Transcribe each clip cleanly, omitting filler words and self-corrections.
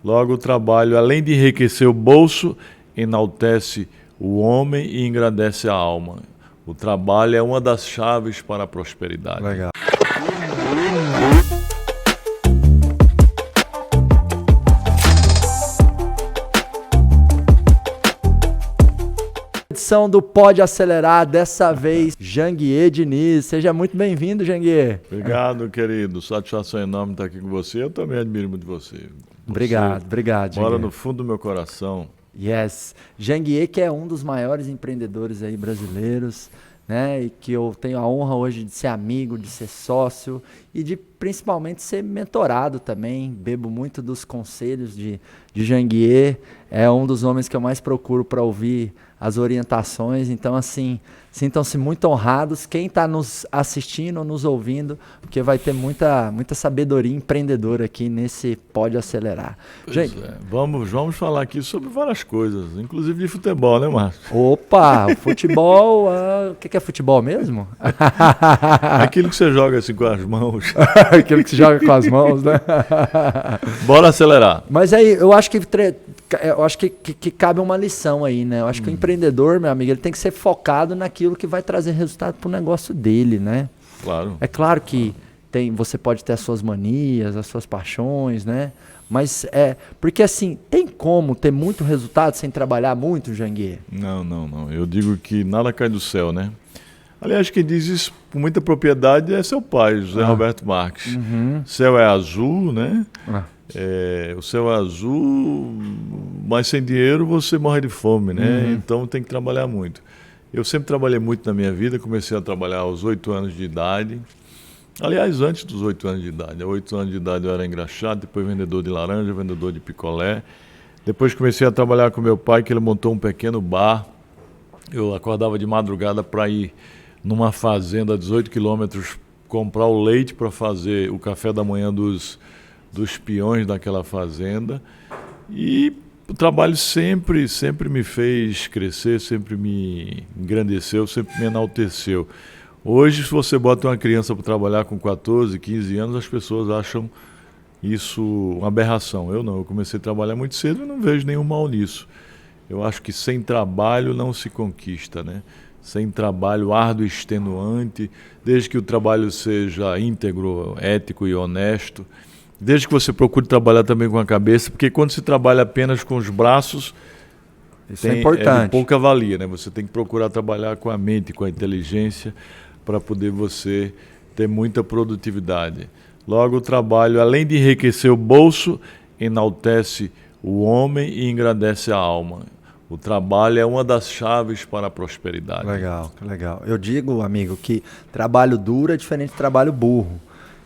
Logo, o trabalho, além de enriquecer o bolso, enaltece o homem e engrandece a alma. O trabalho é uma das chaves para a prosperidade. Legal. Edição do Pode Acelerar, dessa vez, Janguier Diniz. Seja muito bem-vindo, Janguier. Obrigado, querido. Satisfação enorme estar aqui com você. Eu também admiro muito você. Obrigado, Janguier. Mora no fundo do meu coração. Yes. Janguier, que é um dos maiores empreendedores aí brasileiros, né? E que eu tenho a honra hoje de ser amigo, de ser sócio e de principalmente ser mentorado também. Bebo muito dos conselhos de Janguier. É um dos homens que eu mais procuro para ouvir as orientações. Então, assim, sintam-se muito honrados quem está nos assistindo, nos ouvindo, porque vai ter muita sabedoria empreendedora aqui nesse Pode Acelerar. Gente, vamos falar aqui sobre várias coisas, inclusive de futebol, né, Márcio? Opa, futebol, o que é futebol mesmo? Aquilo que você joga assim com as mãos. Aquilo que se joga com as mãos, né? Bora acelerar. Mas aí, eu acho que cabe uma lição aí, né? Eu acho que o empreendedor, meu amigo, ele tem que ser focado naquilo que vai trazer resultado para o negócio dele, né? Claro. É claro que você pode ter as suas manias, as suas paixões, né? Mas porque assim, tem como ter muito resultado sem trabalhar muito, Janguier? Não. Eu digo que nada cai do céu, né? Aliás, quem diz isso com muita propriedade é seu pai, José Roberto Marques. Céu é azul, né? O céu é azul, mas sem dinheiro você morre de fome, né? Então tem que trabalhar muito. Eu sempre trabalhei muito na minha vida, comecei a trabalhar aos 8 anos de idade. Aliás, antes dos 8 anos de idade. Aos 8 anos de idade eu era engraxado, depois vendedor de laranja, vendedor de picolé. Depois comecei a trabalhar com meu pai, que ele montou um pequeno bar. Eu acordava de madrugada para ir numa fazenda a 18 quilômetros, comprar o leite para fazer o café da manhã dos peões daquela fazenda. E o trabalho sempre me fez crescer, sempre me engrandeceu, sempre me enalteceu. Hoje, se você bota uma criança para trabalhar com 14, 15 anos, as pessoas acham isso uma aberração. Eu não, eu comecei a trabalhar muito cedo e não vejo nenhum mal nisso. Eu acho que sem trabalho não se conquista, né? Sem trabalho árduo e extenuante, desde que o trabalho seja íntegro, ético e honesto, desde que você procure trabalhar também com a cabeça, porque quando se trabalha apenas com os braços, isso é importante. É de pouca valia, né? Você tem que procurar trabalhar com a mente, com a inteligência, para poder você ter muita produtividade. Logo, o trabalho, além de enriquecer o bolso, enaltece o homem e engrandece a alma. O trabalho é uma das chaves para a prosperidade. Legal. Eu digo, amigo, que trabalho duro é diferente de trabalho burro,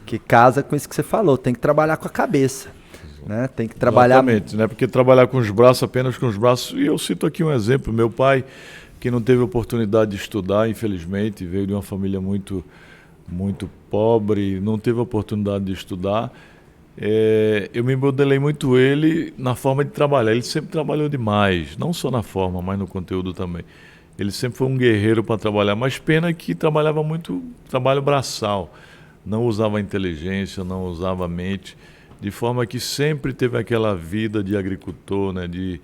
que casa com isso que você falou, tem que trabalhar com a cabeça, né? Tem que trabalhar... Exatamente, né? Porque trabalhar com os braços, apenas com os braços... E eu cito aqui um exemplo, meu pai, que não teve oportunidade de estudar, infelizmente, veio de uma família muito pobre, não teve oportunidade de estudar. Eu me modelei muito ele na forma de trabalhar. Ele sempre trabalhou demais, não só na forma, mas no conteúdo também. Ele sempre foi um guerreiro para trabalhar, mas pena que trabalhava muito trabalho braçal. Não usava inteligência, não usava mente, de forma que sempre teve aquela vida de agricultor, né, de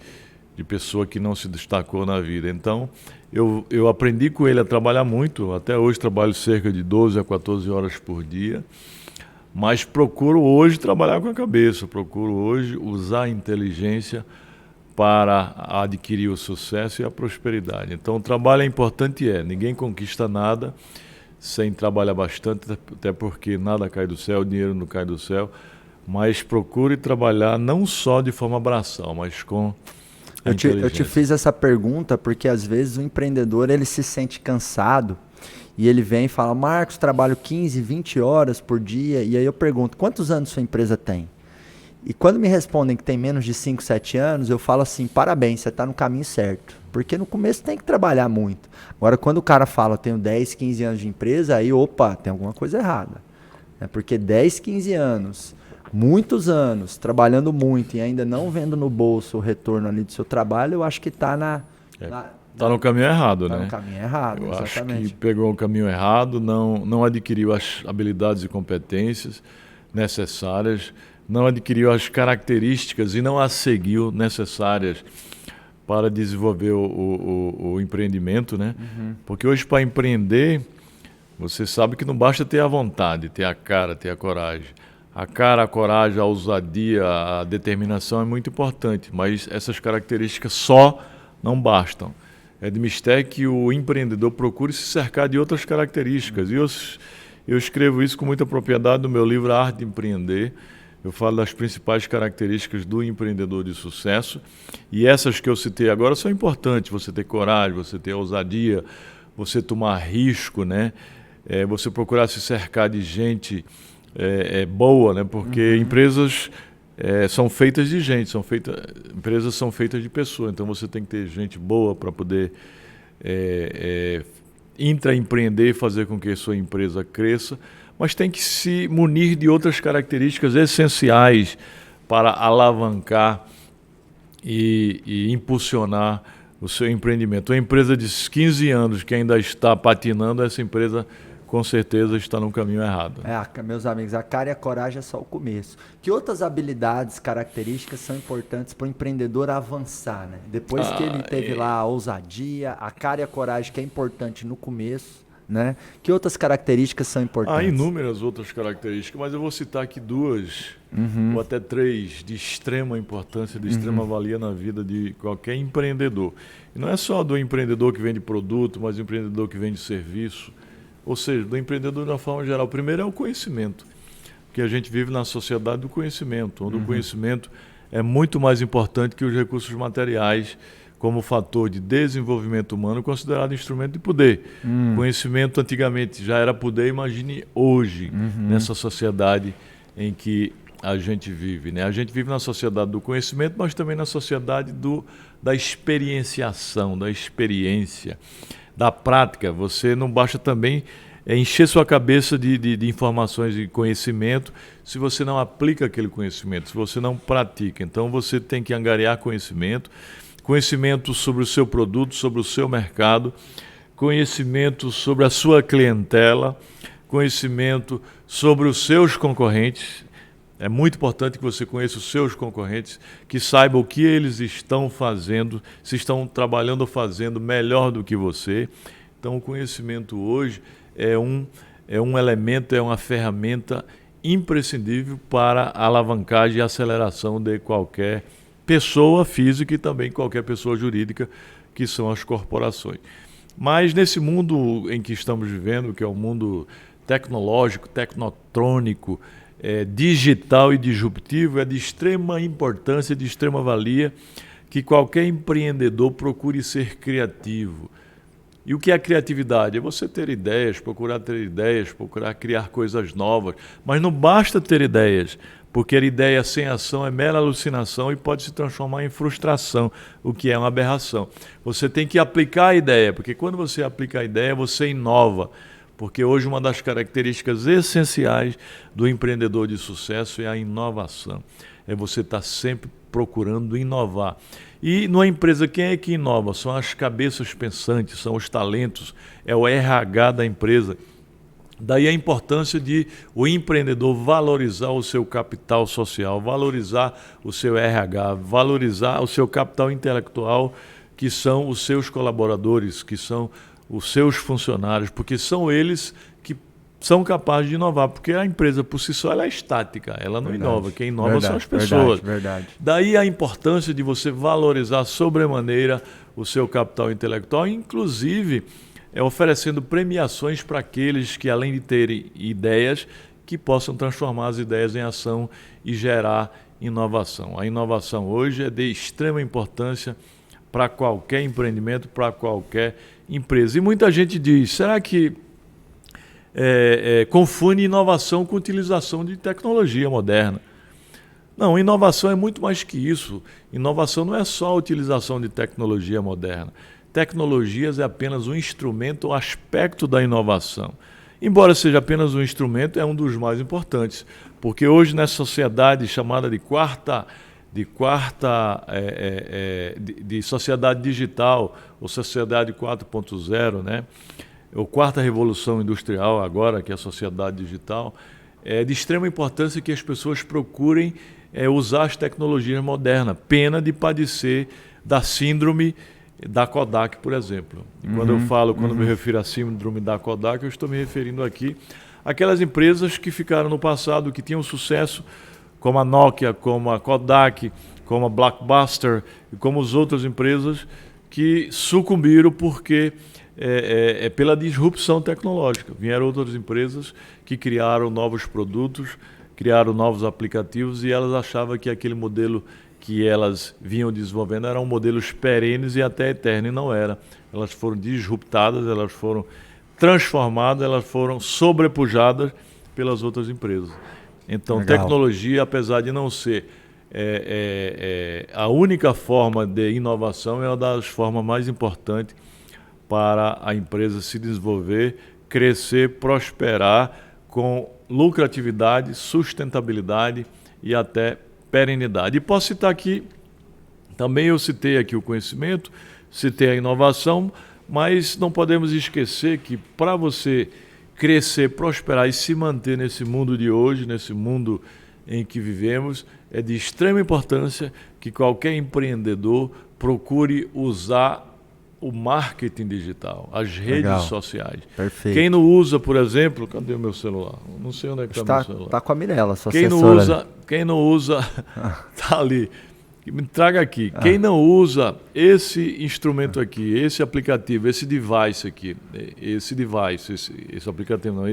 pessoa que não se destacou na vida. Então, eu aprendi com ele a trabalhar muito. Até hoje trabalho cerca de 12 a 14 horas por dia. Mas procuro hoje trabalhar com a cabeça, procuro hoje usar a inteligência para adquirir o sucesso e a prosperidade. Então o trabalho é importante, ninguém conquista nada sem trabalhar bastante, até porque nada cai do céu, o dinheiro não cai do céu, mas procure trabalhar não só de forma braçal, mas com a inteligência. Eu te fiz essa pergunta porque às vezes o empreendedor ele se sente cansado, e ele vem e fala, Marcos, trabalho 15, 20 horas por dia. E aí eu pergunto, quantos anos sua empresa tem? E quando me respondem que tem menos de 5, 7 anos, eu falo assim, parabéns, você está no caminho certo. Porque no começo tem que trabalhar muito. Agora, quando o cara fala, eu tenho 10, 15 anos de empresa, aí, opa, tem alguma coisa errada. Porque 10, 15 anos, muitos anos, trabalhando muito e ainda não vendo no bolso o retorno ali do seu trabalho, eu acho que está Está no caminho errado, né? Está no caminho errado, eu exatamente. Acho que pegou o caminho errado, não adquiriu as habilidades e competências necessárias não adquiriu as características e não as seguiu necessárias para desenvolver o empreendimento, né? Porque hoje, para empreender, você sabe que não basta ter a vontade, ter a cara, ter a coragem. A cara, a coragem, a ousadia, a determinação é muito importante, mas essas características só não bastam. É de mistério que o empreendedor procure se cercar de outras características. E eu escrevo isso com muita propriedade no meu livro A Arte de Empreender. Eu falo das principais características do empreendedor de sucesso. E essas que eu citei agora são importantes. Você ter coragem, você ter ousadia, você tomar risco, né? Você procurar se cercar de gente boa, né? Porque empresas são feitas de gente, empresas são feitas de pessoas. Então você tem que ter gente boa para poder intraempreender e fazer com que a sua empresa cresça, mas tem que se munir de outras características essenciais para alavancar e impulsionar o seu empreendimento. Uma empresa de 15 anos que ainda está patinando, essa empresa com certeza está no caminho errado. Meus amigos, a cara e a coragem é só o começo. Que outras habilidades, características são importantes para o empreendedor avançar, né? Depois que ele teve lá a ousadia, a cara e a coragem, que é importante no começo, né? Que outras características são importantes? Há inúmeras outras características, mas eu vou citar aqui 2 ou até 3 de extrema importância, de extrema valia na vida de qualquer empreendedor. E não é só do empreendedor que vende produto, mas do empreendedor que vende serviço. Ou seja, do empreendedor de uma forma geral. O primeiro é o conhecimento, porque a gente vive na sociedade do conhecimento, onde o conhecimento é muito mais importante que os recursos materiais como fator de desenvolvimento humano, considerado instrumento de poder. Conhecimento antigamente já era poder, imagine hoje, nessa sociedade em que a gente vive, né? A gente vive na sociedade do conhecimento, mas também na sociedade da experienciação, da experiência, da prática. Você não basta também encher sua cabeça de informações e conhecimento se você não aplica aquele conhecimento, se você não pratica. Então você tem que angariar conhecimento sobre o seu produto, sobre o seu mercado, conhecimento sobre a sua clientela, conhecimento sobre os seus concorrentes. É muito importante que você conheça os seus concorrentes, que saiba o que eles estão fazendo, se estão trabalhando ou fazendo melhor do que você. Então, o conhecimento hoje é um elemento, é uma ferramenta imprescindível para a alavancagem e aceleração de qualquer pessoa física e também qualquer pessoa jurídica, que são as corporações. Mas nesse mundo em que estamos vivendo, que é um mundo tecnológico, tecnotrônico, digital e disruptivo, é de extrema importância, de extrema valia que qualquer empreendedor procure ser criativo. E o que é criatividade? É você ter ideias, procurar criar coisas novas. Mas não basta ter ideias, porque a ideia sem ação é mera alucinação e pode se transformar em frustração, o que é uma aberração. Você tem que aplicar a ideia, porque quando você aplica a ideia, você inova. Porque hoje uma das características essenciais do empreendedor de sucesso é a inovação. É você estar sempre procurando inovar. E numa empresa, quem é que inova? São as cabeças pensantes, são os talentos, é o RH da empresa. Daí a importância de o empreendedor valorizar o seu capital social, valorizar o seu RH, valorizar o seu capital intelectual, que são os seus colaboradores, que são os seus funcionários, porque são eles que são capazes de inovar, porque a empresa por si só ela é estática, ela não inova, quem inova são as pessoas. Verdade. Daí a importância de você valorizar sobremaneira o seu capital intelectual, inclusive oferecendo premiações para aqueles que, além de terem ideias, que possam transformar as ideias em ação e gerar inovação. A inovação hoje é de extrema importância para qualquer empreendimento, para qualquer empresa. E muita gente diz, será que confunde inovação com utilização de tecnologia moderna? Não, inovação é muito mais que isso. Inovação não é só a utilização de tecnologia moderna. Tecnologias é apenas um instrumento, um aspecto da inovação. Embora seja apenas um instrumento, é um dos mais importantes. Porque hoje, nessa sociedade chamada de sociedade digital, ou sociedade 4.0, né? Ou quarta revolução industrial agora, que é a sociedade digital, é de extrema importância que as pessoas procurem usar as tecnologias modernas, pena de padecer da síndrome da Kodak, por exemplo. E quando me refiro à síndrome da Kodak, eu estou me referindo aqui àquelas empresas que ficaram no passado, que tinham sucesso, como a Nokia, como a Kodak, como a Blockbuster e como as outras empresas que sucumbiram porque pela disrupção tecnológica. Vieram outras empresas que criaram novos produtos, criaram novos aplicativos e elas achavam que aquele modelo que elas vinham desenvolvendo eram modelos perenes e até eternos, e não era. Elas foram disruptadas, elas foram transformadas, elas foram sobrepujadas pelas outras empresas. Então, legal. Tecnologia, apesar de não ser a única forma de inovação, é uma das formas mais importantes para a empresa se desenvolver, crescer, prosperar com lucratividade, sustentabilidade e até perenidade. E posso citar aqui, também eu citei aqui o conhecimento, citei a inovação, mas não podemos esquecer que para você crescer, prosperar e se manter nesse mundo de hoje, nesse mundo em que vivemos, é de extrema importância que qualquer empreendedor procure usar o marketing digital, as redes sociais. Perfeito. Quem não usa, por exemplo, cadê o meu celular? Não sei onde é que está o meu celular. Está com a Mirella, sua quem assessora. Quem não usa, está ali. Me traga aqui. Quem não usa esse instrumento aqui, esse aplicativo, esse device aqui, esse aplicativo não,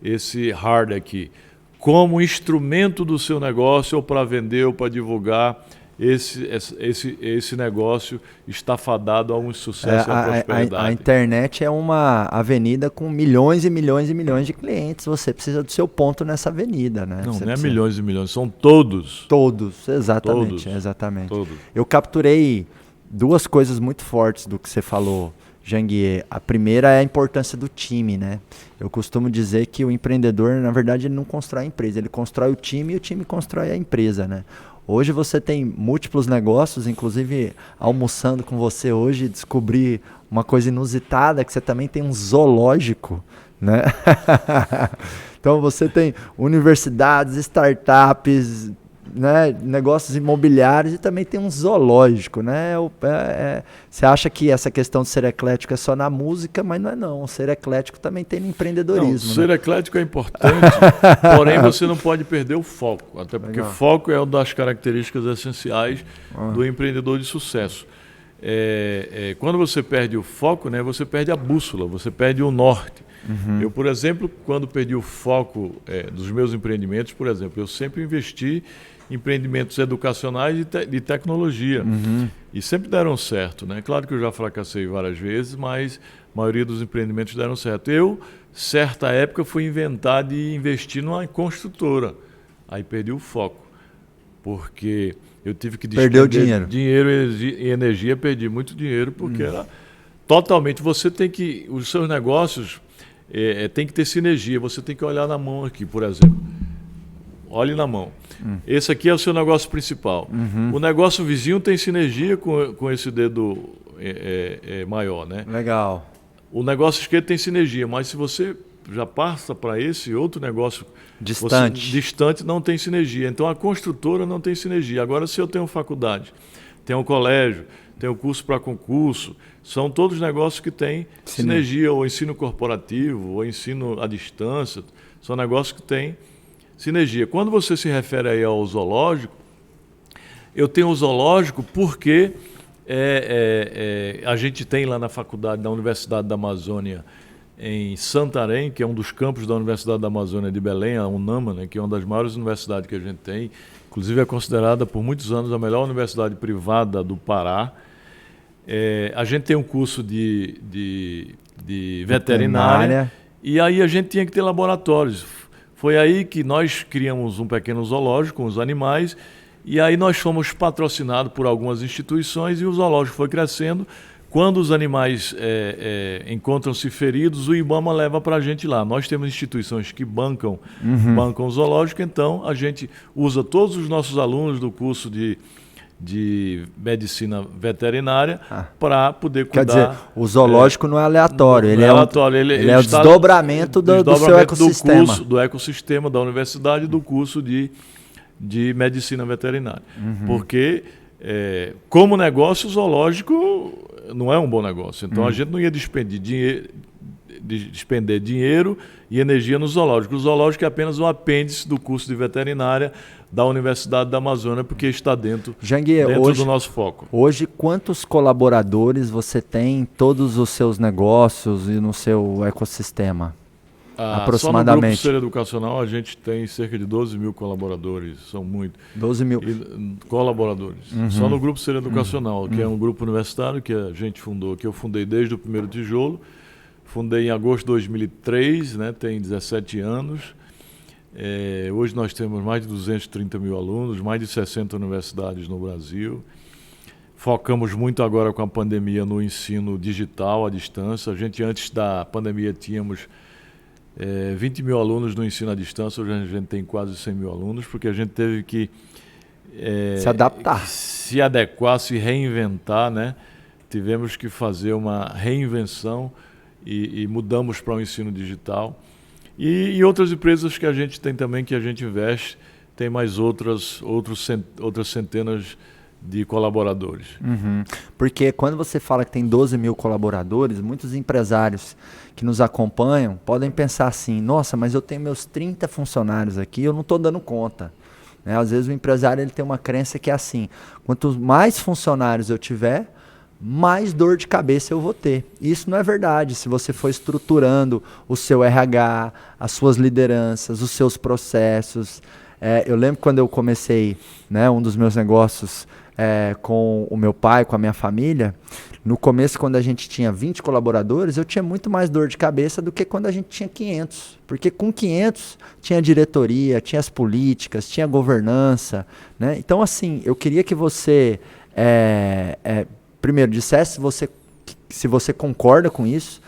esse hardware aqui, como instrumento do seu negócio ou para vender ou para divulgar, esse negócio está fadado a um sucesso e a prosperidade. A internet é uma avenida com milhões e milhões e milhões de clientes. Você precisa do seu ponto nessa avenida, né? Não é milhões e milhões, são todos. Todos, exatamente. Exatamente. Todos. Eu capturei duas coisas muito fortes do que você falou, Janguier. A primeira é a importância do time, né? Eu costumo dizer que o empreendedor, na verdade, ele não constrói a empresa, ele constrói o time e o time constrói a empresa, né? Hoje você tem múltiplos negócios, inclusive almoçando com você hoje, descobri uma coisa inusitada, que você também tem um zoológico, né? Então você tem universidades, startups, né, negócios imobiliários e também tem um zoológico, né? Você acha que essa questão de ser eclético é só na música, mas não é não. O ser eclético também tem no empreendedorismo. Não, ser eclético é importante, porém você não pode perder o foco, até porque foco é uma das características essenciais do empreendedor de sucesso. Quando você perde o foco, né, você perde a bússola, você perde o norte. Eu, por exemplo, quando perdi o foco dos meus empreendimentos, por exemplo, eu sempre investi em empreendimentos educacionais e de tecnologia. E sempre deram certo, né? Claro que eu já fracassei várias vezes, mas a maioria dos empreendimentos deram certo. Eu, certa época, fui inventar de investir numa construtora. Aí perdi o foco, porque eu tive que despender dinheiro e energia, perdi muito dinheiro, porque era totalmente... Você tem que... Os seus negócios... tem que ter sinergia, você tem que olhar na mão aqui, por exemplo. Olhe na mão. Esse aqui é o seu negócio principal. O negócio vizinho tem sinergia com esse dedo maior, né? Legal. O negócio esquerdo tem sinergia, mas se você já passa para esse outro negócio distante, não tem sinergia. Então a construtora não tem sinergia. Agora, se eu tenho faculdade, tenho um colégio, tenho curso para concurso, são todos negócios que têm sinergia, ou ensino corporativo, ou ensino à distância, são negócios que têm sinergia. Quando você se refere aí ao zoológico, eu tenho o zoológico porque a gente tem lá na faculdade da Universidade da Amazônia, em Santarém, que é um dos campos da Universidade da Amazônia de Belém, a UNAMA, né, que é uma das maiores universidades que a gente tem, inclusive é considerada por muitos anos a melhor universidade privada do Pará. A gente tem um curso de veterinária e aí a gente tinha que ter laboratórios. Foi aí que nós criamos um pequeno zoológico com os animais e aí nós fomos patrocinados por algumas instituições e o zoológico foi crescendo. Quando os animais encontram-se feridos, o IBAMA leva para a gente lá. Nós temos instituições que bancam o zoológico, então a gente usa todos os nossos alunos do curso de de medicina veterinária para poder cuidar. Quer dizer, o zoológico não é aleatório, ele é aleatório, ele é o desdobramento do seu ecossistema. Do ecossistema da universidade, do curso de medicina veterinária. Porque, como negócio, o zoológico não é um bom negócio. Então, a gente não ia despender dinheiro e energia no zoológico. O zoológico é apenas um apêndice do curso de veterinária da Universidade da Amazônia, porque está dentro do nosso foco. Hoje, quantos colaboradores você tem em todos os seus negócios e no seu ecossistema? Aproximadamente. Só no Grupo Ser Educacional a gente tem cerca de 12 mil colaboradores, são muitos. 12 mil. Colaboradores. Só no Grupo Ser Educacional, que é um grupo universitário que a gente fundou, que eu fundei desde o primeiro tijolo. Fundei em agosto de 2003, né, tem 17 anos. Hoje nós temos mais de 230 mil alunos, mais de 60 universidades no Brasil. Focamos muito agora com a pandemia no ensino digital à distância. A gente, antes da pandemia, tínhamos 20 mil alunos no ensino à distância. Hoje a gente tem quase 100 mil alunos, porque a gente teve que se adaptar, se adequar, se reinventar, né? Tivemos que fazer uma reinvenção e mudamos para o ensino digital. E outras empresas que a gente tem também, que a gente investe, tem mais outras centenas de colaboradores. Porque quando você fala que tem 12 mil colaboradores, muitos empresários que nos acompanham podem pensar assim, nossa, mas eu tenho meus 30 funcionários aqui, eu não estou dando conta. Né? Às vezes o empresário ele tem uma crença que é assim, quanto mais funcionários eu tiver, mais dor de cabeça eu vou ter. Isso não é verdade. Se você for estruturando o seu RH, as suas lideranças, os seus processos. Eu lembro quando eu comecei, né, um dos meus negócios com o meu pai, com a minha família. No começo, quando a gente tinha 20 colaboradores, eu tinha muito mais dor de cabeça do que quando a gente tinha 500. Porque com 500 tinha diretoria, tinha as políticas, tinha governança. Né? Então, assim, eu queria que você... primeiro, dissesse se você concorda com isso.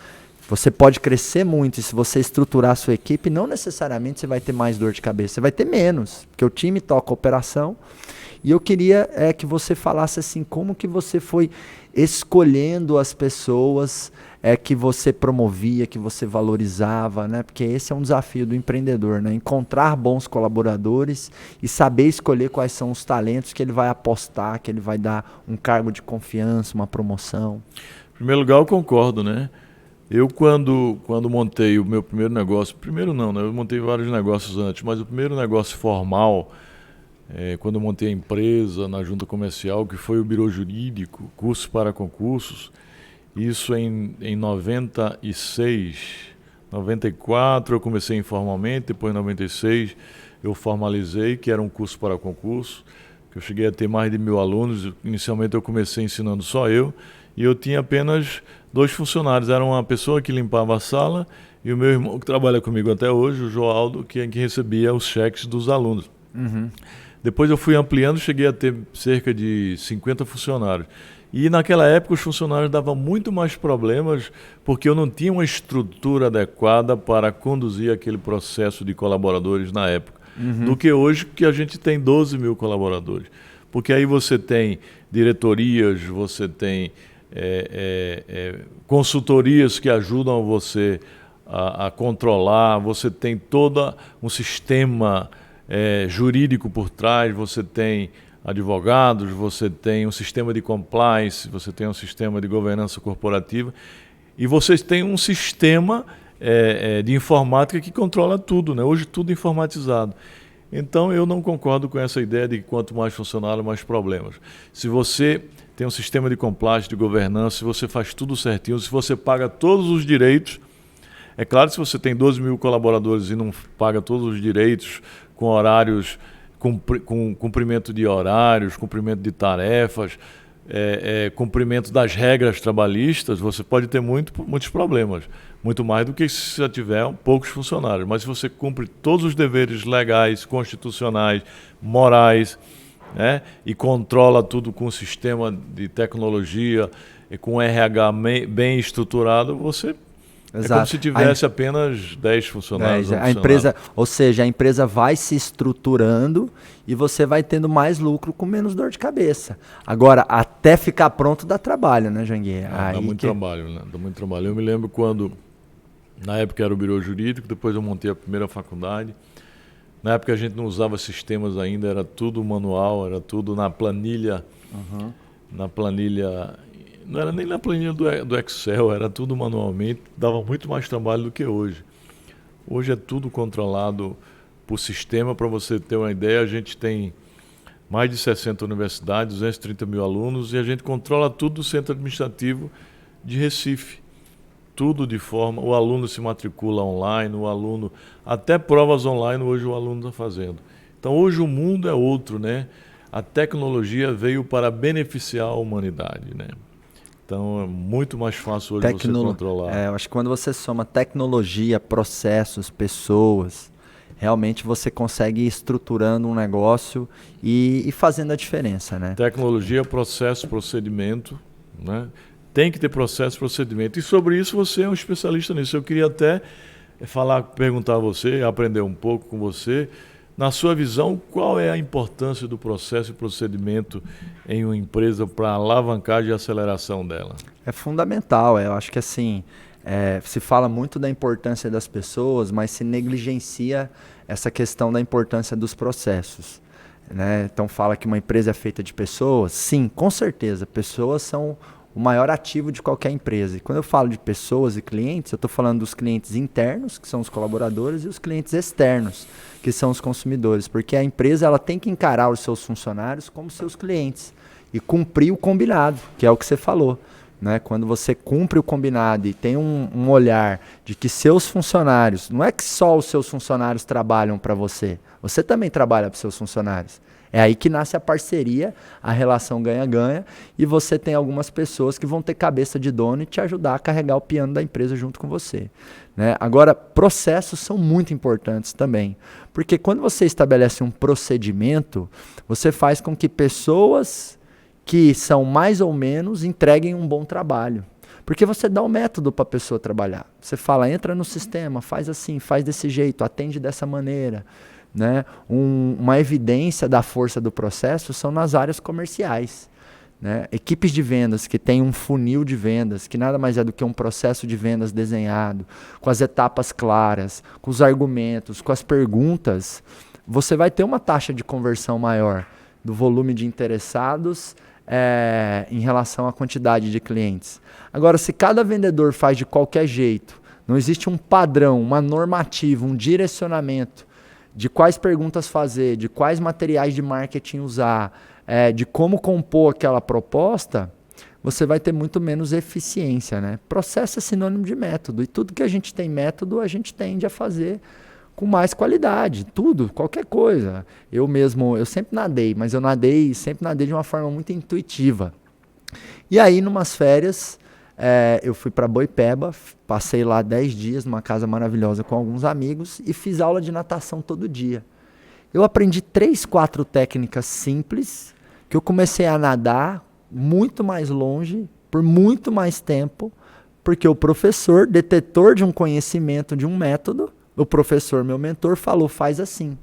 Você pode crescer muito e se você estruturar a sua equipe, não necessariamente você vai ter mais dor de cabeça, você vai ter menos, porque o time toca a operação. E eu queria que você falasse assim, como que você foi escolhendo as pessoas que você promovia, que você valorizava, né? Porque esse é um desafio do empreendedor, né? Encontrar bons colaboradores e saber escolher quais são os talentos que ele vai apostar, que ele vai dar um cargo de confiança, uma promoção. Em primeiro lugar, eu concordo, né? Eu, quando montei o meu primeiro negócio, primeiro não, né? Eu montei vários negócios antes, mas o primeiro negócio formal, quando eu montei a empresa na junta comercial, que foi o Birô Jurídico, cursos para concursos, isso em 96, 94 eu comecei informalmente, depois em 96 eu formalizei, que era um curso para concurso, que eu cheguei a ter mais de 1.000 alunos. Inicialmente eu comecei ensinando só eu, e eu tinha apenas 2 funcionários, era uma pessoa que limpava a sala e o meu irmão que trabalha comigo até hoje, o Joaldo, que recebia os cheques dos alunos. Depois eu fui ampliando, cheguei a ter cerca de 50 funcionários. E naquela época os funcionários davam muito mais problemas porque eu não tinha uma estrutura adequada para conduzir aquele processo de colaboradores na época. Do que hoje, que a gente tem 12 mil colaboradores. Porque aí você tem diretorias, você tem consultorias que ajudam você a controlar, você tem todo um sistema jurídico por trás, você tem advogados, você tem um sistema de compliance, você tem um sistema de governança corporativa e vocês têm um sistema de informática que controla tudo, né? Hoje tudo informatizado. Então eu não concordo com essa ideia de que quanto mais funcionário, mais problemas. Se você tem um sistema de compliance, de governança, se você faz tudo certinho, se você paga todos os direitos, é claro que se você tem 12 mil colaboradores e não paga todos os direitos com horários, com cumprimento de horários, cumprimento de tarefas, cumprimento das regras trabalhistas, você pode ter muitos problemas. Muito mais do que se você tiver poucos funcionários. Mas se você cumpre todos os deveres legais, constitucionais, morais, né, e controla tudo com um sistema de tecnologia e com RH bem estruturado, você Exato. É como se tivesse apenas 10 funcionários. A empresa, ou seja, a empresa vai se estruturando e você vai tendo mais lucro com menos dor de cabeça. Agora, até ficar pronto dá trabalho, né, Janguier? Dá muito trabalho, né? Dá muito trabalho. Eu me lembro quando, na época era o Birô Jurídico, depois eu montei a primeira faculdade. Na época a gente não usava sistemas ainda, era tudo manual, era tudo na planilha. Na planilha, não era nem na planilha do Excel, era tudo manualmente, dava muito mais trabalho do que hoje. Hoje é tudo controlado por sistema. Para você ter uma ideia, a gente tem mais de 60 universidades, 230 mil alunos, e a gente controla tudo do centro administrativo de Recife. Tudo de forma, o aluno se matricula online, o aluno, até provas online hoje o aluno está fazendo. Então hoje o mundo é outro, né? A tecnologia veio para beneficiar a humanidade, né? Então é muito mais fácil hoje você controlar. Eu acho que quando você soma tecnologia, processos, pessoas, realmente você consegue ir estruturando um negócio e fazendo a diferença, né? Tecnologia, processo, procedimento, né? Tem que ter processo, procedimento. E sobre isso você é um especialista nisso. Eu queria até perguntar a você, aprender um pouco com você. Na sua visão, qual é a importância do processo e procedimento em uma empresa para a alavancagem e aceleração dela? É fundamental. Eu acho que assim, se fala muito da importância das pessoas, mas se negligencia essa questão da importância dos processos, né? Então fala que uma empresa é feita de pessoas. Sim, com certeza. Pessoas são o maior ativo de qualquer empresa. E quando eu falo de pessoas e clientes, eu estou falando dos clientes internos, que são os colaboradores, e os clientes externos, que são os consumidores. Porque a empresa ela tem que encarar os seus funcionários como seus clientes e cumprir o combinado, que é o que você falou, né? Quando você cumpre o combinado e tem um olhar de que seus funcionários, não é que só os seus funcionários trabalham para você também trabalha para os seus funcionários. É aí que nasce a parceria, a relação ganha-ganha, e você tem algumas pessoas que vão ter cabeça de dono e te ajudar a carregar o piano da empresa junto com você, né? Agora, processos são muito importantes também, porque quando você estabelece um procedimento, você faz com que pessoas que são mais ou menos entreguem um bom trabalho. Porque você dá um método para a pessoa trabalhar. Você fala, entra no sistema, faz assim, faz desse jeito, atende dessa maneira, né? Uma evidência da força do processo são nas áreas comerciais, né? Equipes de vendas que têm um funil de vendas, que nada mais é do que um processo de vendas desenhado, com as etapas claras, com os argumentos, com as perguntas, você vai ter uma taxa de conversão maior do volume de interessados em relação à quantidade de clientes. Agora, se cada vendedor faz de qualquer jeito, não existe um padrão, uma normativa, um direcionamento de quais perguntas fazer, de quais materiais de marketing usar, de como compor aquela proposta, você vai ter muito menos eficiência, né? Processo é sinônimo de método, e tudo que a gente tem método, a gente tende a fazer com mais qualidade, tudo, qualquer coisa. Eu sempre nadei, mas eu sempre nadei de uma forma muito intuitiva. E aí, numas férias, eu fui para Boipeba, passei lá 10 dias numa casa maravilhosa com alguns amigos e fiz aula de natação todo dia. Eu aprendi 3, 4 técnicas simples que eu comecei a nadar muito mais longe, por muito mais tempo, porque o professor, detetor de um conhecimento, de um método, o professor, meu mentor, falou, faz assim.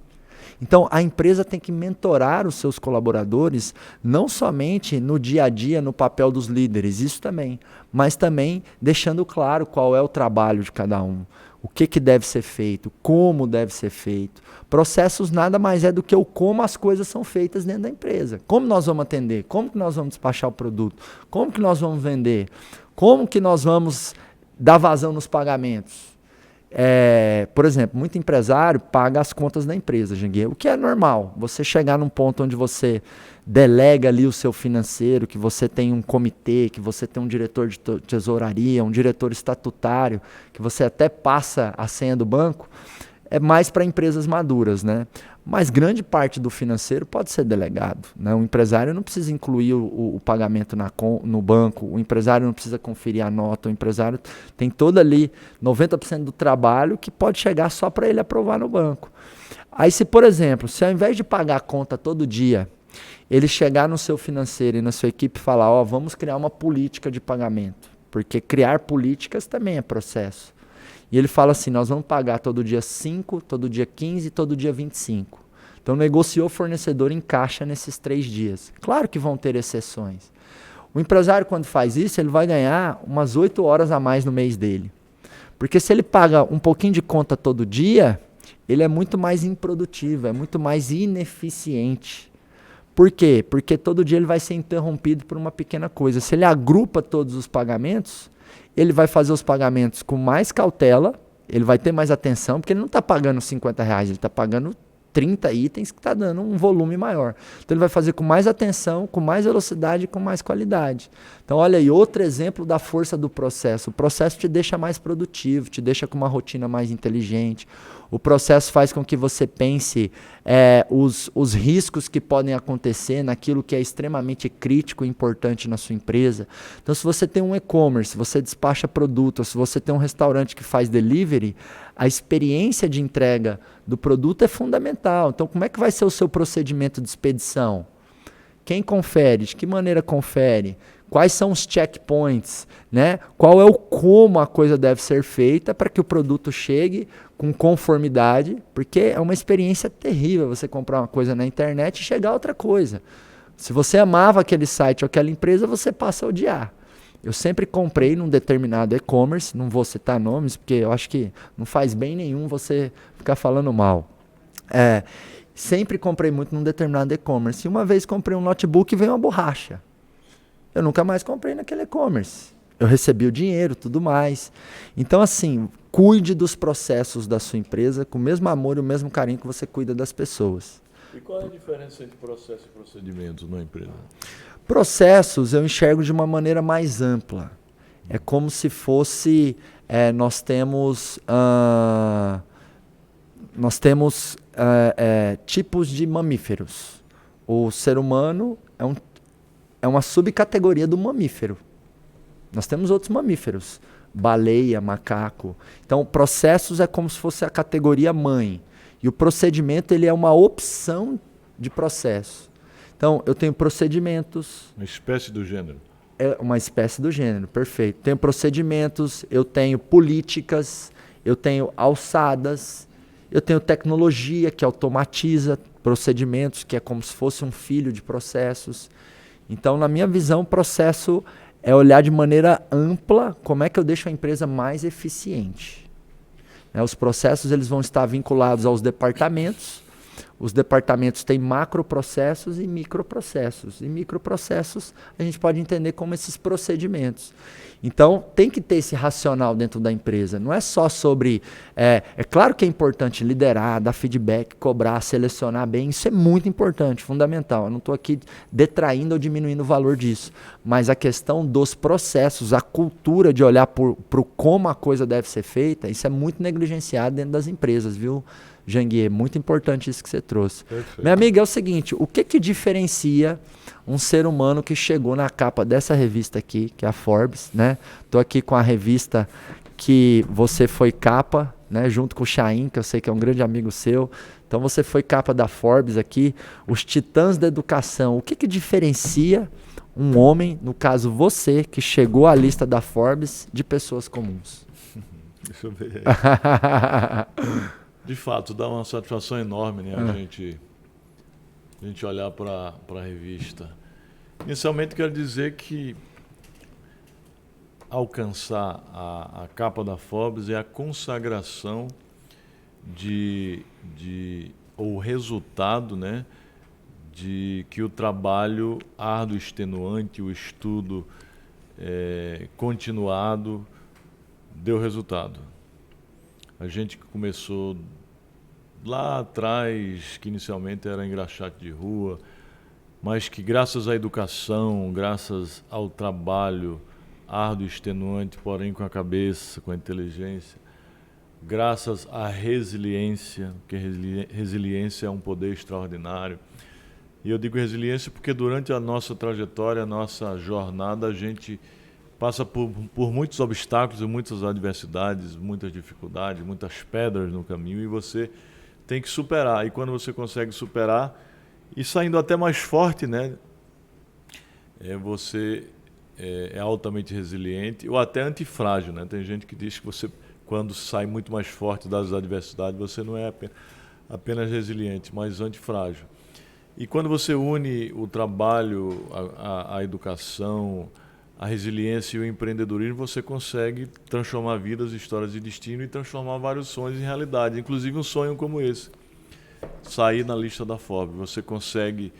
Então, a empresa tem que mentorar os seus colaboradores, não somente no dia a dia, no papel dos líderes, isso também, mas também deixando claro qual é o trabalho de cada um, o que deve ser feito, como deve ser feito. Processos nada mais é do que o como as coisas são feitas dentro da empresa. Como nós vamos atender, como que nós vamos despachar o produto, como que nós vamos vender, como que nós vamos dar vazão nos pagamentos. Por exemplo, muito empresário paga as contas da empresa, Janguier, o que é normal. Você chegar num ponto onde você delega ali o seu financeiro, que você tem um comitê, que você tem um diretor de tesouraria, um diretor estatutário, que você até passa a senha do banco, é mais para empresas maduras, né? Mas grande parte do financeiro pode ser delegado, né? O empresário não precisa incluir o pagamento no banco, o empresário não precisa conferir a nota, o empresário tem todo ali 90% do trabalho que pode chegar só para ele aprovar no banco. Aí se, por exemplo, se ao invés de pagar a conta todo dia, ele chegar no seu financeiro e na sua equipe e falar, vamos criar uma política de pagamento, porque criar políticas também é processo. E ele fala assim, nós vamos pagar todo dia 5, todo dia 15, todo dia 25. Então negociou fornecedor em caixa nesses 3 dias. Claro que vão ter exceções. O empresário, quando faz isso, ele vai ganhar umas 8 horas a mais no mês dele. Porque se ele paga um pouquinho de conta todo dia, ele é muito mais improdutivo, é muito mais ineficiente. Por quê? Porque todo dia ele vai ser interrompido por uma pequena coisa. Se ele agrupa todos os pagamentos, ele vai fazer os pagamentos com mais cautela, ele vai ter mais atenção, porque ele não está pagando R$50, ele está pagando 30 itens que está dando um volume maior. Então ele vai fazer com mais atenção, com mais velocidade e com mais qualidade. Então olha aí, outro exemplo da força do processo. O processo te deixa mais produtivo, te deixa com uma rotina mais inteligente. O processo faz com que você pense os riscos que podem acontecer naquilo que é extremamente crítico e importante na sua empresa. Então se você tem um e-commerce, se você despacha produto, se você tem um restaurante que faz delivery, a experiência de entrega do produto é fundamental. Então como é que vai ser o seu procedimento de expedição? Quem confere? De que maneira confere? Quais são os checkpoints? Né? Qual é o como a coisa deve ser feita para que o produto chegue com conformidade? Porque é uma experiência terrível você comprar uma coisa na internet e chegar a outra coisa. Se você amava aquele site ou aquela empresa, você passa a odiar. Eu sempre comprei num determinado e-commerce, não vou citar nomes, porque eu acho que não faz bem nenhum você ficar falando mal. Sempre comprei muito num determinado e-commerce. E uma vez comprei um notebook e veio uma borracha. Eu nunca mais comprei naquele e-commerce. Eu recebi o dinheiro, tudo mais. Então, assim, cuide dos processos da sua empresa com o mesmo amor e o mesmo carinho que você cuida das pessoas. E qual é a diferença entre processo e procedimentos numa empresa? Processos eu enxergo de uma maneira mais ampla. É como se fosse... nós temos tipos de mamíferos. O ser humano é uma subcategoria do mamífero. Nós temos outros mamíferos, baleia, macaco. Então, processos é como se fosse a categoria mãe. E o procedimento ele é uma opção de processo. Então, eu tenho procedimentos. Uma espécie do gênero. É uma espécie do gênero, perfeito. Tenho procedimentos, eu tenho políticas, eu tenho alçadas, eu tenho tecnologia que automatiza procedimentos, que é como se fosse um filho de processos. Então, na minha visão, o processo é olhar de maneira ampla como é que eu deixo a empresa mais eficiente. Os processos eles vão estar vinculados aos departamentos. Os departamentos têm macroprocessos e microprocessos. E microprocessos a gente pode entender como esses procedimentos. Então, tem que ter esse racional dentro da empresa. Não é só sobre... É claro que é importante liderar, dar feedback, cobrar, selecionar bem. Isso é muito importante, fundamental. Eu não estou aqui detraindo ou diminuindo o valor disso. Mas a questão dos processos, a cultura de olhar para o como a coisa deve ser feita, isso é muito negligenciado dentro das empresas, viu, Janguier? Muito importante isso que você trouxe. Perfeito. Minha amiga, é o seguinte, o que diferencia um ser humano que chegou na capa dessa revista aqui, que é a Forbes, né? Tô aqui com a revista que você foi capa, né? Junto com o Chaim, que eu sei que é um grande amigo seu. Então você foi capa da Forbes aqui, os titãs da educação. O que diferencia um homem, no caso você, que chegou à lista da Forbes, de pessoas comuns? Deixa eu ver. De fato, dá uma satisfação enorme, né? A gente olhar para a revista. Inicialmente, quero dizer que alcançar a capa da Forbes é a consagração ou resultado, né, de que o trabalho árduo, extenuante, o estudo continuado deu resultado. A gente que começou lá atrás, que inicialmente era engraxate de rua, mas que graças à educação, graças ao trabalho árduo e extenuante, porém com a cabeça, com a inteligência, graças à resiliência, porque resiliência é um poder extraordinário. E eu digo resiliência porque durante a nossa trajetória, a nossa jornada, a gente passa por muitos obstáculos e muitas adversidades, muitas dificuldades, muitas pedras no caminho, e você tem que superar. E quando você consegue superar, e saindo até mais forte, né? Você é altamente resiliente ou até antifrágil, né? Tem gente que diz que você, quando sai muito mais forte das adversidades, você não é apenas resiliente, mas antifrágil. E quando você une o trabalho, a educação, a resiliência e o empreendedorismo, você consegue transformar vidas, histórias de destino e transformar vários sonhos em realidade, inclusive um sonho como esse, sair na lista da Forbes. Você consegue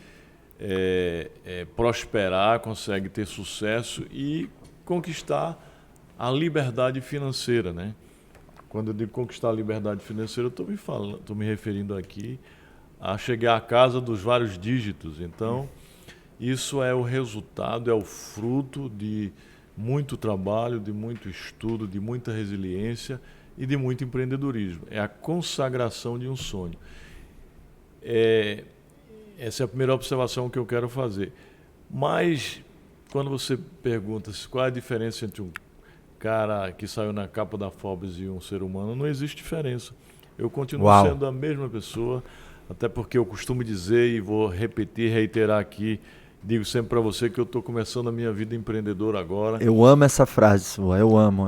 prosperar, consegue ter sucesso e conquistar a liberdade financeira, né? Quando eu digo conquistar a liberdade financeira, eu estou me referindo aqui a chegar à casa dos vários dígitos. Então, isso é o resultado, é o fruto de muito trabalho, de muito estudo, de muita resiliência e de muito empreendedorismo. É a consagração de um sonho. Essa é a primeira observação que eu quero fazer. Mas, quando você pergunta qual é a diferença entre um cara que saiu na capa da Forbes e um ser humano, não existe diferença. Eu continuo sendo a mesma pessoa, até porque eu costumo dizer, e vou repetir, reiterar aqui, digo sempre para você que eu estou começando a minha vida empreendedora agora. Eu amo essa frase sua, eu amo.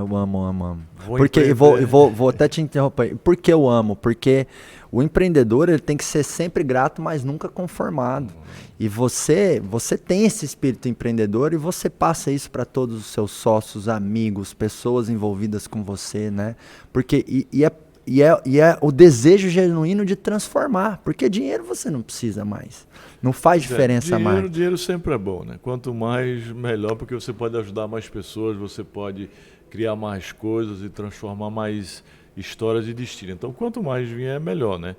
Porque vou até te interromper. Por que eu amo? Porque o empreendedor ele tem que ser sempre grato, mas nunca conformado. E você tem esse espírito empreendedor e você passa isso para todos os seus sócios, amigos, pessoas envolvidas com você, né? Porque é o desejo genuíno de transformar, porque dinheiro você não precisa mais. Não faz diferença mais. Dinheiro sempre é bom, né? Quanto mais, melhor, porque você pode ajudar mais pessoas, você pode criar mais coisas e transformar mais histórias de destino. Então, quanto mais vier, melhor, né?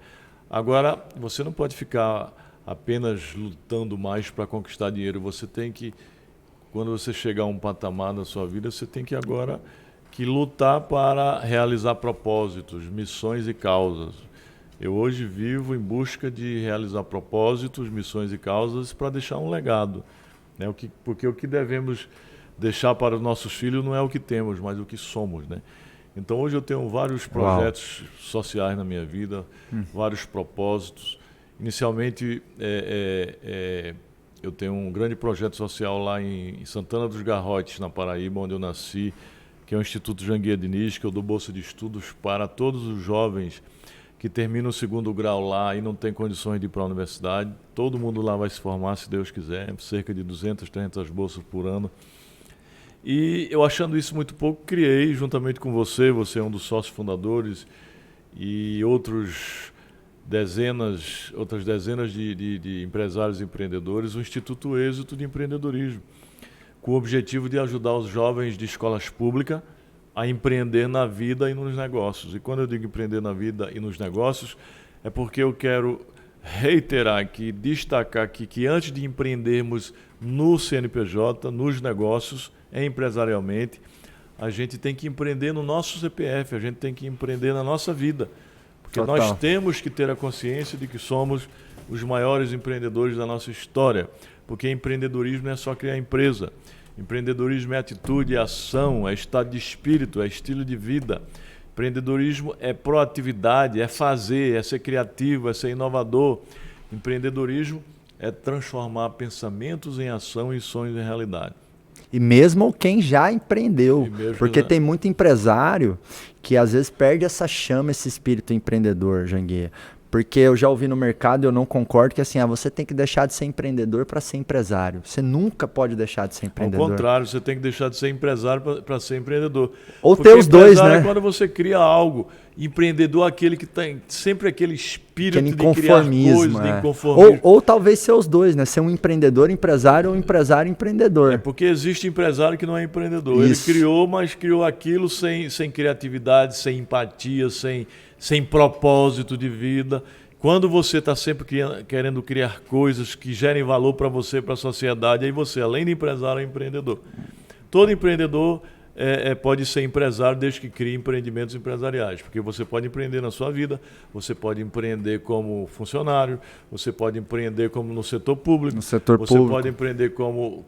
Agora, você não pode ficar apenas lutando mais para conquistar dinheiro. Você tem que, quando você chegar a um patamar na sua vida, você tem que agora lutar para realizar propósitos, missões e causas. Eu hoje vivo em busca de realizar propósitos, missões e causas para deixar um legado, né? Porque o que devemos deixar para os nossos filhos não é o que temos, mas o que somos, né? Então hoje eu tenho vários projetos sociais na minha vida, vários propósitos. Inicialmente eu tenho um grande projeto social lá em Santana dos Garrotes, na Paraíba, onde eu nasci, que é o Instituto Janguier Diniz, que eu dou bolsa de estudos para todos os jovens que terminam o 2º grau lá e não têm condições de ir para a universidade. Todo mundo lá vai se formar, se Deus quiser, cerca de 200, 300 bolsas por ano. E eu, achando isso muito pouco, criei, juntamente com você é um dos sócios fundadores, e outras dezenas de empresários e empreendedores, o Instituto Êxito de Empreendedorismo, com o objetivo de ajudar os jovens de escolas públicas a empreender na vida e nos negócios. E quando eu digo empreender na vida e nos negócios, é porque eu quero reiterar aqui, destacar aqui, que antes de empreendermos no CNPJ, nos negócios, empresarialmente, a gente tem que empreender no nosso CPF, a gente tem que empreender na nossa vida. Porque nós temos que ter a consciência de que somos os maiores empreendedores da nossa história. Porque empreendedorismo não é só criar empresa. Empreendedorismo é atitude, é ação, é estado de espírito, é estilo de vida. Empreendedorismo é proatividade, é fazer, é ser criativo, é ser inovador. Empreendedorismo é transformar pensamentos em ação e sonhos em realidade. E mesmo quem já empreendeu, porque tem muito empresário que às vezes perde essa chama, esse espírito empreendedor, Janguier. Porque eu já ouvi no mercado e eu não concordo que assim, você tem que deixar de ser empreendedor para ser empresário. Você nunca pode deixar de ser empreendedor. Ao contrário, você tem que deixar de ser empresário para ser empreendedor. Ou ter os dois, né? É quando você cria algo. Empreendedor é aquele que tem sempre aquele espírito de criar coisas, de inconformismo. Ou talvez ser os dois, né? Ser um empreendedor empresário ou um empresário empreendedor. É porque existe empresário que não é empreendedor. Isso. Ele criou, mas criou aquilo sem criatividade, sem empatia, sem propósito de vida. Quando você está sempre querendo criar coisas que gerem valor para você, para a sociedade, aí você, além de empresário, é empreendedor. Todo empreendedor pode ser empresário desde que crie empreendimentos empresariais, porque você pode empreender na sua vida, você pode empreender como funcionário, você pode empreender como no setor público, você pode empreender como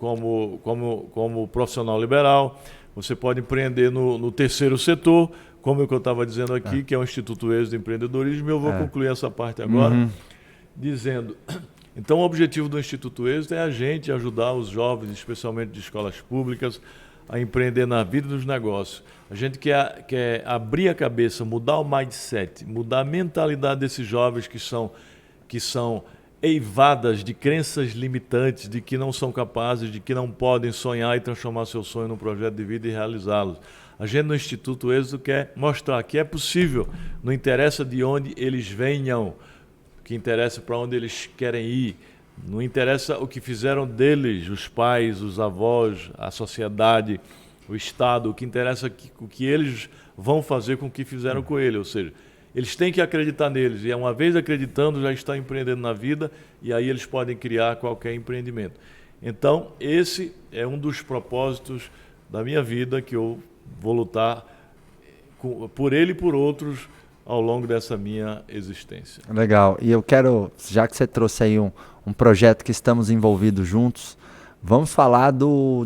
profissional liberal, você pode empreender no terceiro setor, como eu estava dizendo aqui, que é o Instituto Êxito de Empreendedorismo. Eu vou concluir essa parte agora, dizendo... Então, o objetivo do Instituto Êxito é a gente ajudar os jovens, especialmente de escolas públicas, a empreender na vida e nos negócios. A gente quer abrir a cabeça, mudar o mindset, mudar a mentalidade desses jovens que são eivadas de crenças limitantes, de que não são capazes, de que não podem sonhar e transformar seu sonho num projeto de vida e realizá-los. A gente no Instituto Êxito quer mostrar que é possível, não interessa de onde eles venham, o que interessa para onde eles querem ir, não interessa o que fizeram deles, os pais, os avós, a sociedade, o Estado, o que interessa é o que eles vão fazer com o que fizeram com ele, ou seja, eles têm que acreditar neles, e uma vez acreditando já estão empreendendo na vida, e aí eles podem criar qualquer empreendimento. Então, esse é um dos propósitos da minha vida, que eu vou lutar por ele e por outros ao longo dessa minha existência. Legal. E eu quero, já que você trouxe aí um projeto que estamos envolvidos juntos, vamos falar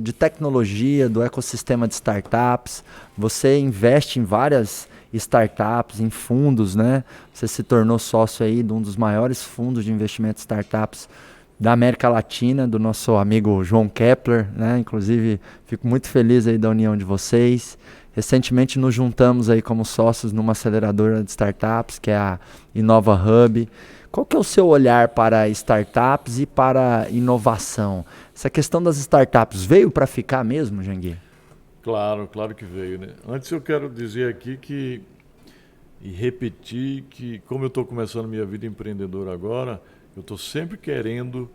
de tecnologia, do ecossistema de startups. Você investe em várias startups, em fundos, né? Você se tornou sócio aí de um dos maiores fundos de investimento de startups da América Latina, do nosso amigo João Kepler, né? Inclusive, fico muito feliz aí da união de vocês. Recentemente nos juntamos aí como sócios numa aceleradora de startups, que é a Inova Hub. Qual que é o seu olhar para startups e para inovação? Essa questão das startups veio para ficar mesmo, Janguier? Claro que veio, né? Antes eu quero dizer aqui e repetir que, como eu estou começando minha vida empreendedora agora, eu estou sempre querendo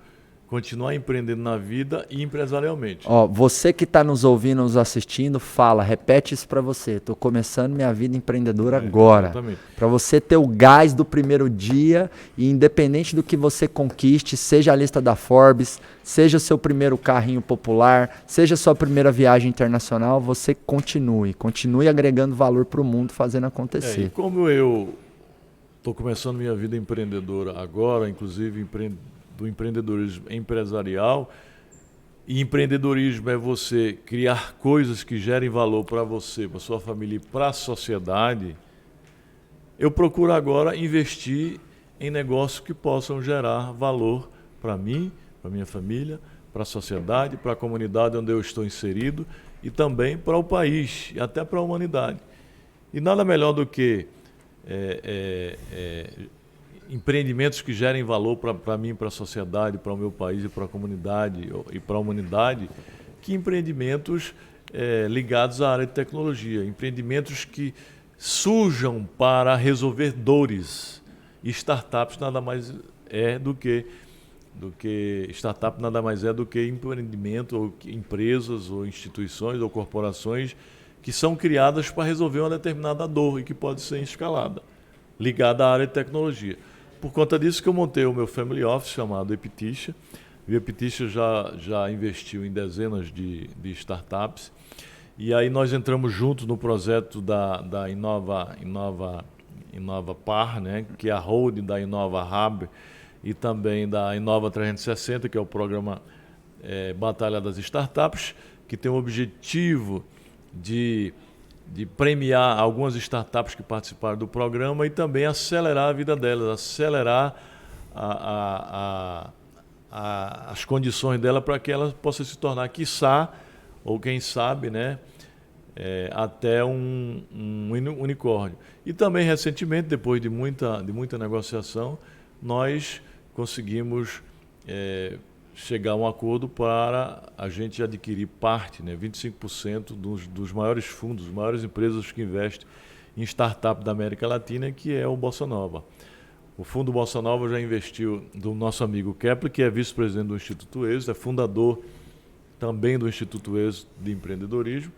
continuar empreendendo na vida e empresarialmente. Ó, você que está nos ouvindo, nos assistindo, repete isso para você. Estou começando minha vida empreendedora agora. Para você ter o gás do primeiro dia e independente do que você conquiste, seja a lista da Forbes, seja seu primeiro carrinho popular, seja sua primeira viagem internacional, você continue agregando valor para o mundo, fazendo acontecer. E como eu estou começando minha vida empreendedora agora, inclusive do empreendedorismo empresarial, e empreendedorismo é você criar coisas que gerem valor para você, para sua família e para a sociedade, eu procuro agora investir em negócios que possam gerar valor para mim, para minha família, para a sociedade, para a comunidade onde eu estou inserido e também para o país e até para a humanidade. E nada melhor do que empreendimentos que gerem valor para mim, para a sociedade, para o meu país e para a comunidade e para a humanidade, que empreendimentos ligados à área de tecnologia, empreendimentos que surjam para resolver dores. E startups nada mais é do que empreendimento ou empresas ou instituições ou corporações que são criadas para resolver uma determinada dor e que pode ser escalada, ligada à área de tecnologia. Por conta disso que eu montei o meu family office chamado Epitixa. O Epitixa já investiu em dezenas de startups. E aí nós entramos juntos no projeto da Inova Par, né, que é a holding da Inova Hub, e também da Inova 360, que é o programa Batalha das Startups, que tem o objetivo de premiar algumas startups que participaram do programa e também acelerar a vida delas, acelerar as condições dela para que ela possa se tornar, quiçá, ou quem sabe, né, até um unicórnio. E também, recentemente, depois de muita negociação, nós conseguimos chegar a um acordo para a gente adquirir parte, né, 25% dos maiores fundos, das maiores empresas que investem em startup da América Latina, que é o Bossa Nova. O Fundo Bossa Nova já investiu do nosso amigo Kepler, que é vice-presidente do Instituto Êxito, é fundador também do Instituto Êxito de Empreendedorismo.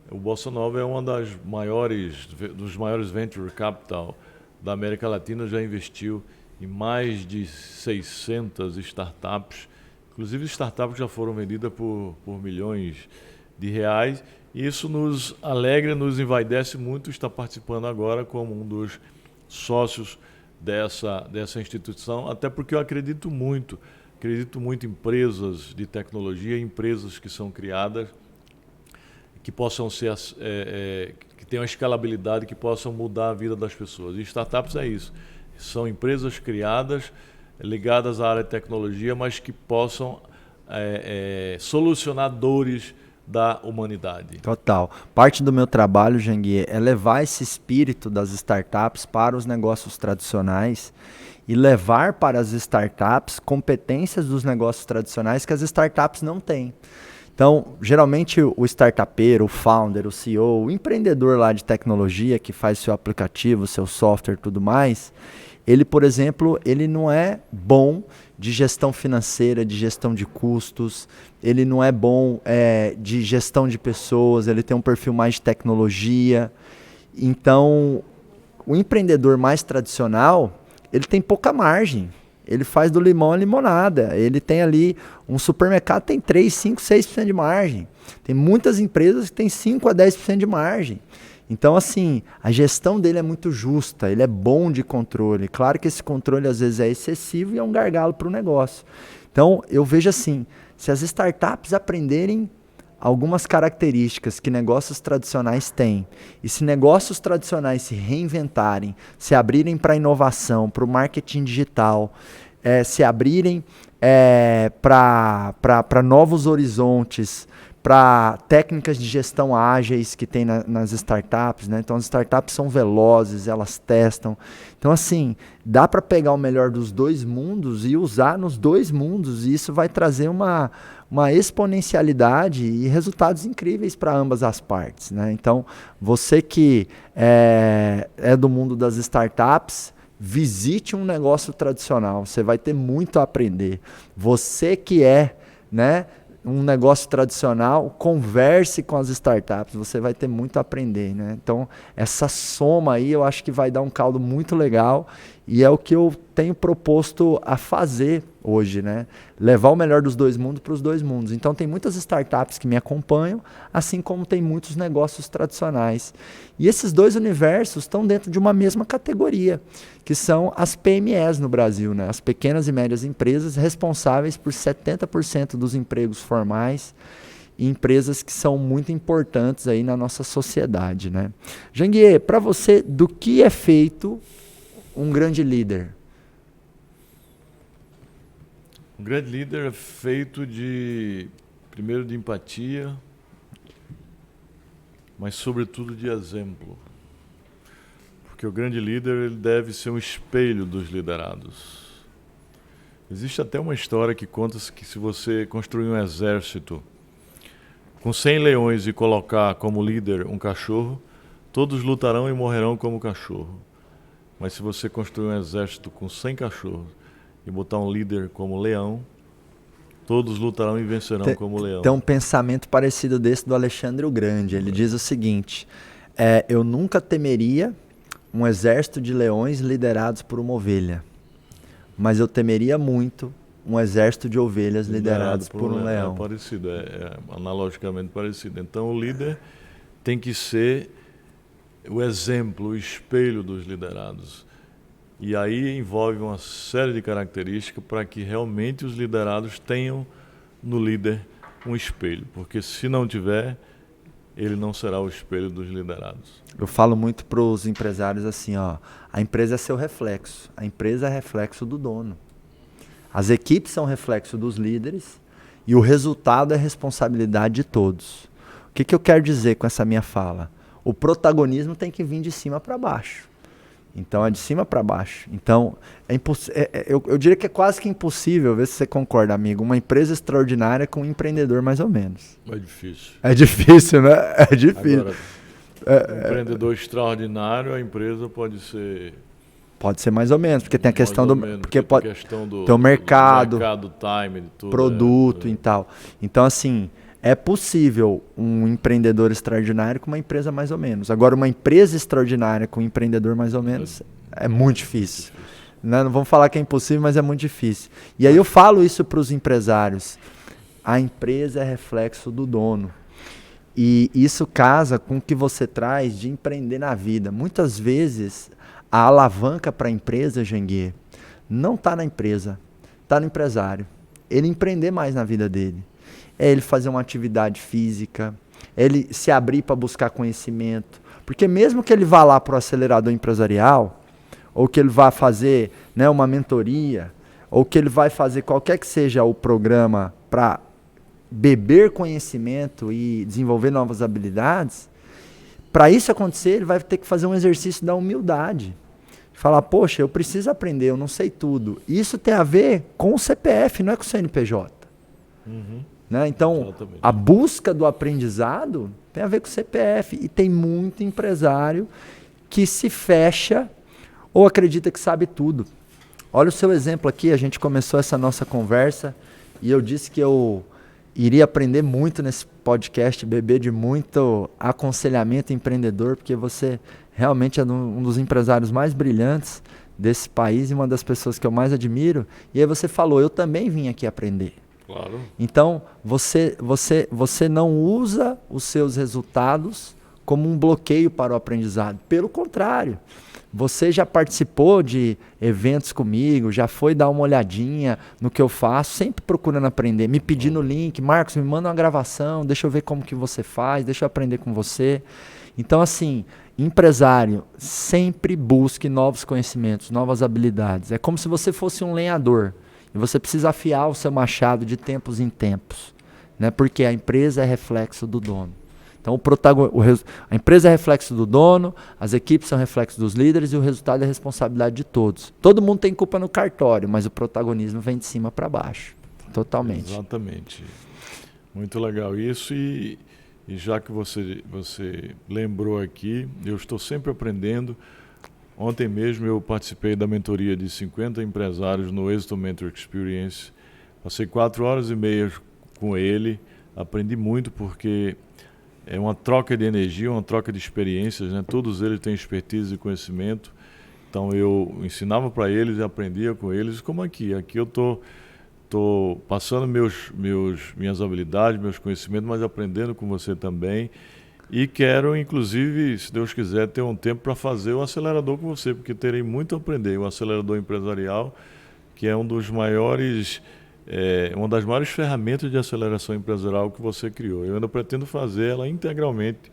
O Bossa Nova é uma dos maiores venture capital da América Latina, já investiu em mais de 600 startups, inclusive startups que já foram vendidas por milhões de reais. E isso nos alegra, nos envaidece muito estar participando agora como um dos sócios dessa instituição, até porque eu acredito muito em empresas de tecnologia, empresas que são criadas, que possam ser, que tenham escalabilidade, que possam mudar a vida das pessoas. E startups é isso. São empresas criadas, ligadas à área de tecnologia, mas que possam solucionar dores da humanidade. Total. Parte do meu trabalho, Janguier, é levar esse espírito das startups para os negócios tradicionais e levar para as startups competências dos negócios tradicionais que as startups não têm. Então, geralmente o startupeiro, o founder, o CEO, o empreendedor lá de tecnologia que faz seu aplicativo, seu software e tudo mais, ele, por exemplo, ele não é bom de gestão financeira, de gestão de custos, ele não é bom de gestão de pessoas, ele tem um perfil mais de tecnologia. Então, o empreendedor mais tradicional, ele tem pouca margem. Ele faz do limão a limonada. Ele tem ali, um supermercado tem 3, 5, 6% de margem. Tem muitas empresas que têm 5 a 10% de margem. Então, assim, a gestão dele é muito justa, ele é bom de controle. Claro que esse controle às vezes é excessivo e é um gargalo para o negócio. Então, eu vejo assim, se as startups aprenderem algumas características que negócios tradicionais têm, e se negócios tradicionais se reinventarem, se abrirem para inovação, para o marketing digital, se abrirem para novos horizontes, para técnicas de gestão ágeis que tem nas startups, né? Então as startups são velozes, elas testam. Então assim, dá para pegar o melhor dos dois mundos e usar nos dois mundos, e isso vai trazer uma exponencialidade e resultados incríveis para ambas as partes, né? Então, você que é do mundo das startups, visite um negócio tradicional, você vai ter muito a aprender. Você que né, um negócio tradicional, converse com as startups, você vai ter muito a aprender, né? Então, essa soma aí eu acho que vai dar um caldo muito legal e é o que eu tenho proposto a fazer hoje, né? Levar o melhor dos dois mundos para os dois mundos. Então, tem muitas startups que me acompanham, assim como tem muitos negócios tradicionais. E esses dois universos estão dentro de uma mesma categoria, que são as PMEs no Brasil, né? As pequenas e médias empresas responsáveis por 70% dos empregos formais e empresas que são muito importantes aí na nossa sociedade, né? Janguier, para você, do que é feito um grande líder? Um grande líder é feito primeiro de empatia, mas sobretudo de exemplo. Porque o grande líder ele deve ser um espelho dos liderados. Existe até uma história que conta que se você construir um exército com 100 leões e colocar como líder um cachorro, todos lutarão e morrerão como cachorro. Mas se você construir um exército com 100 cachorros e botar um líder como leão, todos lutarão e vencerão como leão. Tem um pensamento parecido desse do Alexandre o Grande. Ele diz o seguinte, eu nunca temeria um exército de leões liderados por uma ovelha, mas eu temeria muito um exército de ovelhas liderados por um leão. É parecido, analogicamente parecido. Então o líder tem que ser o exemplo, o espelho dos liderados. E aí envolve uma série de características para que realmente os liderados tenham no líder um espelho. Porque se não tiver, ele não será o espelho dos liderados. Eu falo muito para os empresários assim, ó, a empresa é seu reflexo, a empresa é reflexo do dono. As equipes são reflexo dos líderes e o resultado é responsabilidade de todos. O que eu quero dizer com essa minha fala? O protagonismo tem que vir de cima para baixo. Então é de cima para baixo. Então eu diria que é quase que impossível, ver se você concorda, amigo, uma empresa extraordinária com um empreendedor mais ou menos. É difícil. É difícil, né? É difícil. Agora, um empreendedor extraordinário, a empresa pode ser... Pode ser mais ou menos, porque tem a questão do... Porque pode ter o mercado, time, tudo, produto e tal. Então, assim... É possível um empreendedor extraordinário com uma empresa mais ou menos. Agora, uma empresa extraordinária com um empreendedor mais ou menos é muito difícil. Não vamos falar que é impossível, mas é muito difícil. E aí eu falo isso para os empresários. A empresa é reflexo do dono. E isso casa com o que você traz de empreender na vida. Muitas vezes, a alavanca para a empresa, Janguier, não está na empresa, está no empresário. Ele empreender mais na vida dele. É ele fazer uma atividade física, é ele se abrir para buscar conhecimento. Porque mesmo que ele vá lá para o acelerador empresarial, ou que ele vá fazer, né, uma mentoria, ou que ele vai fazer qualquer que seja o programa para beber conhecimento e desenvolver novas habilidades, para isso acontecer, ele vai ter que fazer um exercício da humildade. Falar, poxa, eu preciso aprender, eu não sei tudo. Isso tem a ver com o CPF, não é com o CNPJ. Né? Então, exatamente. A busca do aprendizado tem a ver com o CPF. E tem muito empresário que se fecha ou acredita que sabe tudo. Olha o seu exemplo aqui, a gente começou essa nossa conversa e eu disse que eu iria aprender muito nesse podcast, beber de muito aconselhamento empreendedor, porque você realmente é um dos empresários mais brilhantes desse país e uma das pessoas que eu mais admiro. E aí você falou, eu também vim aqui aprender. Claro. Então, você não usa os seus resultados como um bloqueio para o aprendizado. Pelo contrário, você já participou de eventos comigo, já foi dar uma olhadinha no que eu faço, sempre procurando aprender, me pedindo o link, Marcos, me manda uma gravação, deixa eu ver como que você faz, deixa eu aprender com você. Então, assim, empresário, sempre busque novos conhecimentos, novas habilidades. É como se você fosse um lenhador e você precisa afiar o seu machado de tempos em tempos, né? Porque a empresa é reflexo do dono. Então, a empresa é reflexo do dono, as equipes são reflexo dos líderes e o resultado é responsabilidade de todos. Todo mundo tem culpa no cartório, mas o protagonismo vem de cima para baixo. Totalmente. Exatamente. Muito legal isso. E já que você lembrou aqui, eu estou sempre aprendendo. Ontem mesmo eu participei da mentoria de 50 empresários no Êxito Mentor Experience. Passei 4 horas e meia com ele, aprendi muito porque é uma troca de energia, uma troca de experiências, né? Todos eles têm expertise e conhecimento. Então eu ensinava para eles e aprendia com eles, como aqui. Aqui eu estou passando minhas habilidades, meus conhecimentos, mas aprendendo com você também. E quero, inclusive, se Deus quiser, ter um tempo para fazer o acelerador com você, porque terei muito a aprender. O acelerador empresarial, que é uma das maiores ferramentas de aceleração empresarial que você criou. Eu ainda pretendo fazer ela integralmente,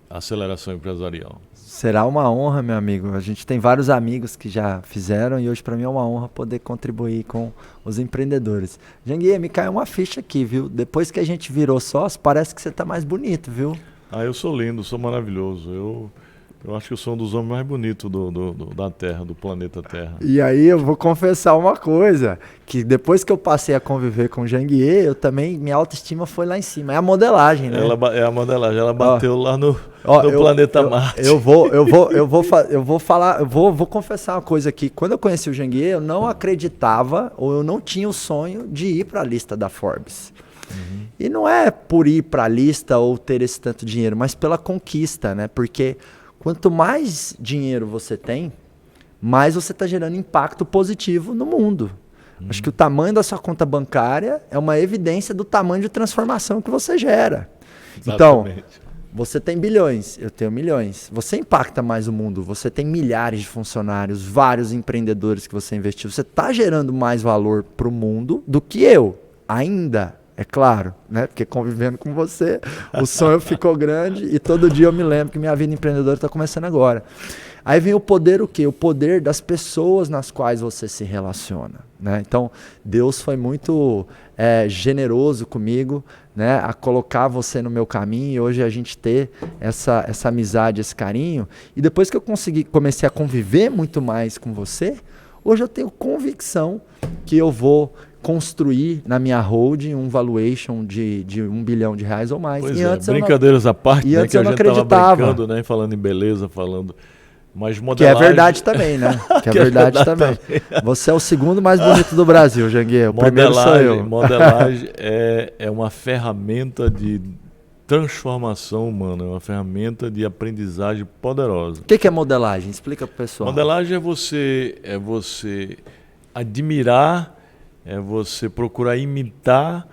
aceleração empresarial. Será uma honra, meu amigo. A gente tem vários amigos que já fizeram e hoje para mim é uma honra poder contribuir com os empreendedores. Janguier, me caiu uma ficha aqui, viu? Depois que a gente virou sócio, parece que você tá mais bonito, viu? Eu sou lindo, sou maravilhoso. Eu acho que eu sou um dos homens mais bonitos da Terra, do planeta Terra. E aí eu vou confessar uma coisa, que depois que eu passei a conviver com o Janguier, minha autoestima foi lá em cima. É a modelagem, né? É a modelagem, ela bateu lá no planeta Marte. Eu vou confessar uma coisa aqui. Quando eu conheci o Janguier, eu não acreditava, ou eu não tinha o sonho de ir para a lista da Forbes. Uhum. E não é por ir para a lista ou ter esse tanto dinheiro, mas pela conquista, né? Porque quanto mais dinheiro você tem, mais você está gerando impacto positivo no mundo. Acho que o tamanho da sua conta bancária é uma evidência do tamanho de transformação que você gera. Exatamente. Então, você tem bilhões, eu tenho milhões. Você impacta mais o mundo, você tem milhares de funcionários, vários empreendedores que você investiu. Você está gerando mais valor para o mundo do que eu, ainda. É claro, né? Porque convivendo com você, o sonho ficou grande e todo dia eu me lembro que minha vida empreendedora está começando agora. Aí vem o poder o quê? O poder das pessoas nas quais você se relaciona, né? Então, Deus foi muito generoso comigo, né? A colocar você no meu caminho e hoje a gente ter essa amizade, esse carinho. E depois que eu comecei a conviver muito mais com você, hoje eu tenho convicção que eu vou construir na minha holding um valuation de R$1 bilhão ou mais. Pois brincadeiras à parte, né, antes que eu não acreditava. Brincando, né, falando em beleza, mas modelagem... Que é verdade também, né? Que é verdade também. Você é o segundo mais bonito do Brasil, Janguier. O primeiro sou eu. Modelagem é uma ferramenta de transformação humana, é uma ferramenta de aprendizagem poderosa. O que é modelagem? Explica para o pessoal. Modelagem é você admirar, é você procurar imitar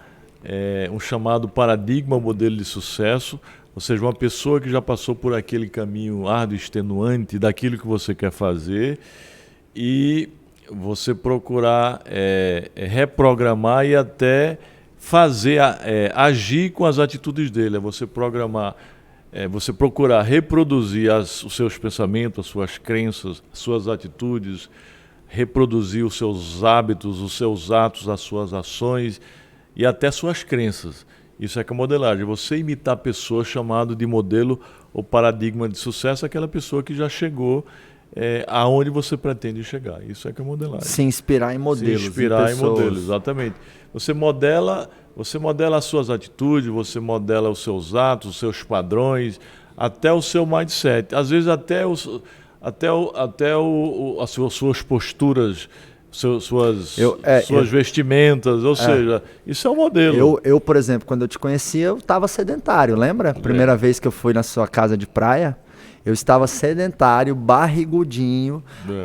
um chamado paradigma, modelo de sucesso, ou seja, uma pessoa que já passou por aquele caminho árduo, extenuante daquilo que você quer fazer e você procurar reprogramar e até agir com as atitudes dele, você programar, você procurar reproduzir os seus pensamentos, as suas crenças, as suas atitudes, reproduzir os seus hábitos, os seus atos, as suas ações e até suas crenças. Isso é que é modelagem. Você imitar a pessoa chamado de modelo ou paradigma de sucesso, aquela pessoa que já chegou aonde você pretende chegar. Isso é que é modelagem. Se inspirar em modelos. Se inspirar em modelos, exatamente. Você modela as suas atitudes, você modela os seus atos, os seus padrões, até o seu mindset. Às vezes até as suas posturas, suas vestimentas, ou seja, isso é um modelo. Eu, por exemplo, quando eu te conhecia, eu estava sedentário, lembra? Primeira vez que eu fui na sua casa de praia, eu estava sedentário, barrigudinho.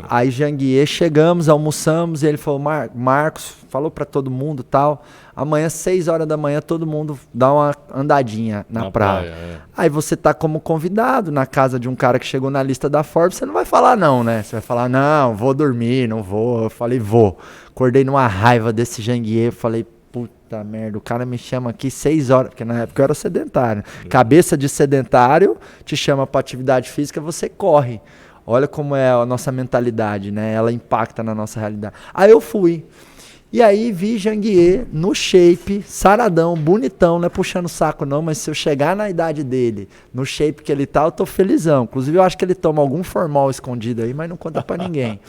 Aí Janguier, chegamos, almoçamos, e ele falou, Marcos, falou para todo mundo tal, amanhã 6 horas da manhã todo mundo dá uma andadinha na praia. Aí você tá como convidado na casa de um cara que chegou na lista da Forbes, você não vai falar não, né? Você vai falar, não, vou dormir, não vou. Eu falei, vou. Acordei numa raiva desse Janguier, falei, puta merda, o cara me chama aqui 6 horas, porque na época eu era sedentário. Cabeça de sedentário, te chama pra atividade física, você corre. Olha como é a nossa mentalidade, né? Ela impacta na nossa realidade. Aí eu fui. E aí vi Janguier no shape, saradão, bonitão, não é puxando o saco não, mas se eu chegar na idade dele, no shape que ele tá, eu tô felizão. Inclusive eu acho que ele toma algum formal escondido aí, mas não conta pra ninguém.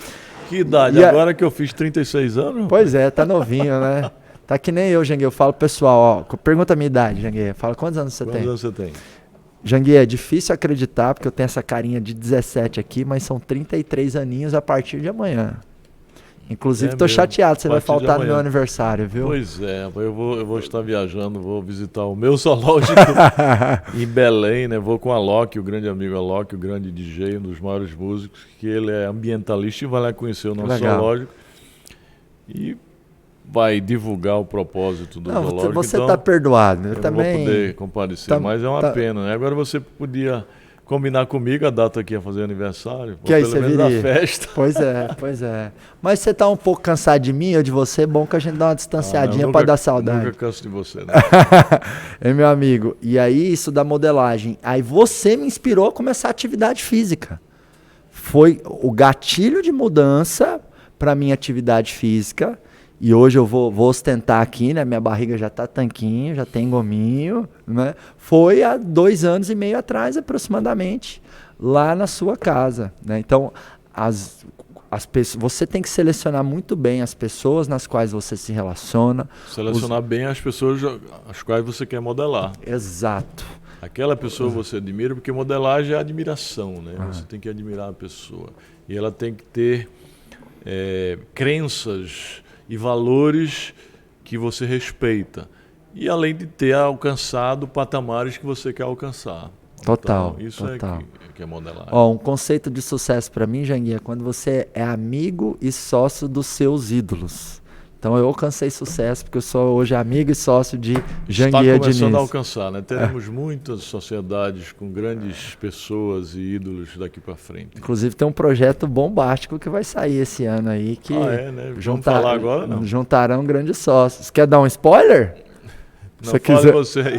Que idade? Agora que eu fiz 36 anos? Pois é, tá novinho, né? Tá que nem eu, Janguier. Eu falo, pessoal, ó, pergunta a minha idade, Janguier. Fala, quantos anos você tem? Quantos anos você tem? Janguier, é difícil acreditar, porque eu tenho essa carinha de 17 aqui, mas são 33 aninhos a partir de amanhã. Inclusive, tô chateado, você vai faltar no meu aniversário, viu? Pois é, eu vou estar viajando, vou visitar o meu zoológico em Belém, né? Vou com a Alok, o grande amigo Alok, o grande DJ, um dos maiores músicos, que ele é ambientalista e vai lá conhecer o nosso zoológico. E vai divulgar o propósito do zoológico. Você está perdoado. Eu também não vou poder comparecer, mas é uma pena, né? Agora você podia combinar comigo a data que ia fazer aniversário, que aí pelo menos da festa. Pois é. Mas você tá um pouco cansado de mim ou de você, é bom que a gente dá uma distanciadinha para dar saudade. Nunca canso de você, né? Meu amigo, e aí isso da modelagem. Aí você me inspirou a começar a atividade física. Foi o gatilho de mudança para minha atividade física. E hoje eu vou ostentar aqui, né? Minha barriga já tá tanquinho, já tem gominho, né? Foi há 2 anos e meio atrás, aproximadamente, lá na sua casa, né? Então, as pessoas, você tem que selecionar muito bem as pessoas nas quais você se relaciona. Selecionar bem as pessoas as quais você quer modelar. Exato. Aquela pessoa você admira, porque modelagem é admiração, né? Você tem que admirar a pessoa. E ela tem que ter crenças e valores que você respeita. E além de ter alcançado patamares que você quer alcançar. Total. Então, isso total. É que é modelagem. Ó, um conceito de sucesso para mim, Janguier, é quando você é amigo e sócio dos seus ídolos. Então eu alcancei sucesso porque eu sou hoje amigo e sócio de Janguier Diniz. Está começando a alcançar, né? Teremos muitas sociedades com grandes pessoas e ídolos daqui para frente. Inclusive tem um projeto bombástico que vai sair esse ano aí que né? Vamos falar agora, não? Juntarão grandes sócios. Quer dar um spoiler? Não, fala você aí.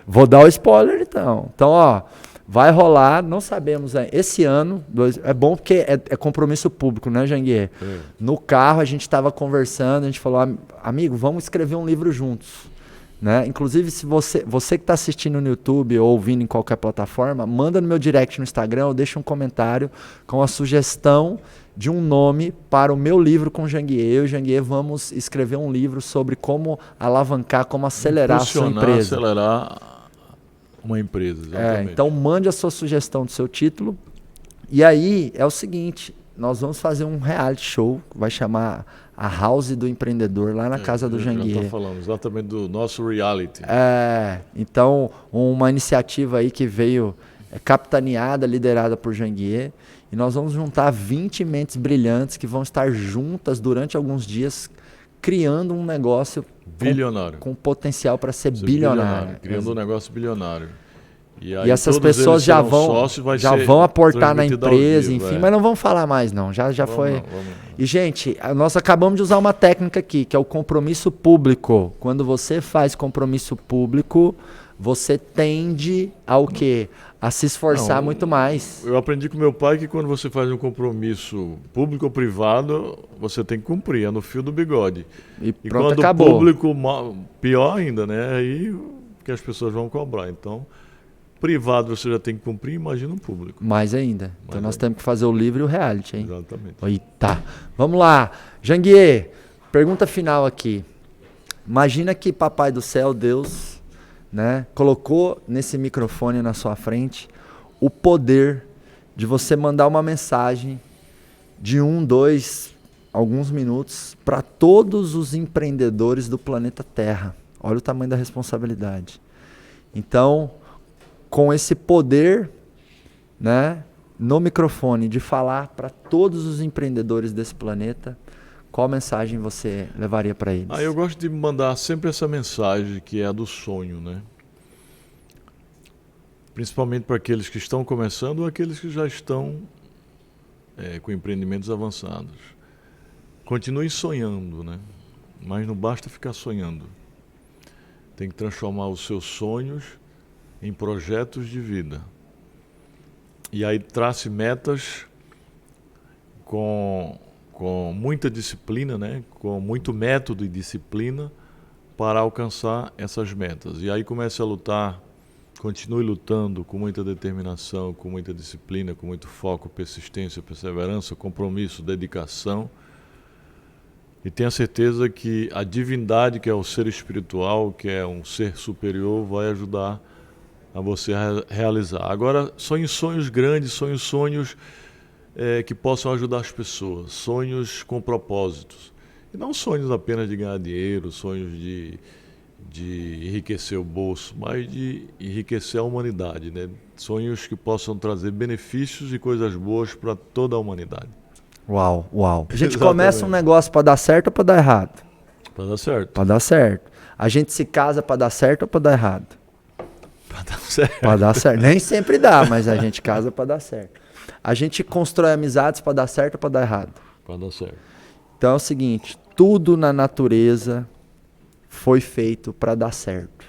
Vou dar o spoiler então. Então, ó, vai rolar, não sabemos ainda. Esse ano, é bom porque é compromisso público, né, Janguier? No carro a gente estava conversando, a gente falou, amigo, vamos escrever um livro juntos. Né? Inclusive, se você que está assistindo no YouTube ou ouvindo em qualquer plataforma, manda no meu direct no Instagram ou deixa um comentário com a sugestão de um nome para o meu livro com o Janguier. Eu e o Janguier vamos escrever um livro sobre como alavancar, como acelerar a sua empresa. Acelerar uma empresa, exatamente. Então mande a sua sugestão do seu título. E aí é o seguinte, nós vamos fazer um reality show, vai chamar a House do Empreendedor, lá na casa do Janguier. Já estou falando exatamente do nosso reality. Então uma iniciativa aí que veio capitaneada, liderada por Janguier, e nós vamos juntar 20 mentes brilhantes que vão estar juntas durante alguns dias criando um negócio bilionário, com potencial para ser bilionário. Criando um negócio bilionário. E essas pessoas já vão aportar na empresa, enfim, mas não vamos falar mais não, já foi. Não. E gente, nós acabamos de usar uma técnica aqui, que é o compromisso público. Quando você faz compromisso público, você tende ao quê? A se esforçar muito mais. Eu aprendi com meu pai que quando você faz um compromisso público ou privado, você tem que cumprir, é no fio do bigode. E quando acabou. O público, pior ainda, né? Aí que as pessoas vão cobrar. Então, privado você já tem que cumprir, imagina o público. Mais ainda. Então nós temos que fazer o livre e o reality, hein? Exatamente. Eita. Vamos lá. Janguier, pergunta final aqui. Imagina que Papai do Céu, Deus, né, colocou nesse microfone na sua frente o poder de você mandar uma mensagem de 1, 2, alguns minutos para todos os empreendedores do planeta Terra. Olha o tamanho da responsabilidade. Então, com esse poder, né, no microfone de falar para todos os empreendedores desse planeta, qual mensagem você levaria para eles? Eu gosto de mandar sempre essa mensagem que é a do sonho, né? Principalmente para aqueles que estão começando ou aqueles que já estão com empreendimentos avançados. Continue sonhando, né? Mas não basta ficar sonhando. Tem que transformar os seus sonhos em projetos de vida. E aí trace metas com muita disciplina, né? Com muito método e disciplina para alcançar essas metas. E aí comece a lutar, continue lutando com muita determinação, com muita disciplina, com muito foco, persistência, perseverança, compromisso, dedicação. E tenha certeza que a divindade, que é o ser espiritual, que é um ser superior, vai ajudar a você realizar. Agora, sonhe sonhos grandes, sonhos que possam ajudar as pessoas, sonhos com propósitos. E não sonhos apenas de ganhar dinheiro, sonhos de enriquecer o bolso, mas de enriquecer a humanidade, né? Sonhos que possam trazer benefícios e coisas boas para toda a humanidade. Uau. A gente começa um negócio para dar certo ou para dar errado? Para dar certo. Para dar certo. A gente se casa para dar certo ou para dar errado? Para dar certo. Para dar certo. Nem sempre dá, mas a gente casa para dar certo. A gente constrói amizades para dar certo ou para dar errado? Para dar certo. Então é o seguinte, tudo na natureza foi feito para dar certo.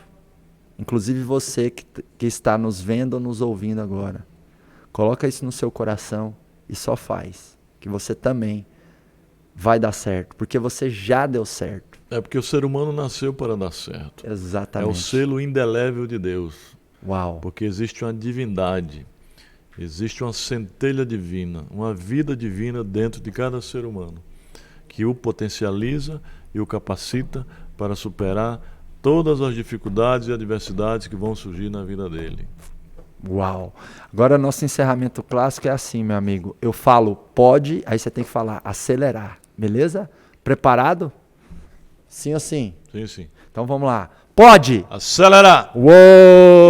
Inclusive você que está nos vendo ou nos ouvindo agora. Coloca isso no seu coração e só faz. Que você também vai dar certo. Porque você já deu certo. É porque o ser humano nasceu para dar certo. Exatamente. É o selo indelével de Deus. Uau. Porque existe uma divindade. Existe uma centelha divina. Uma vida divina dentro de cada ser humano. Que o potencializa e o capacita para superar todas as dificuldades e adversidades que vão surgir na vida dele. Uau! Agora nosso encerramento clássico é assim, meu amigo. Eu falo pode, aí você tem que falar acelerar, beleza? Preparado? Sim ou sim? Sim, sim. Então vamos lá. Pode! Acelerar! Uou!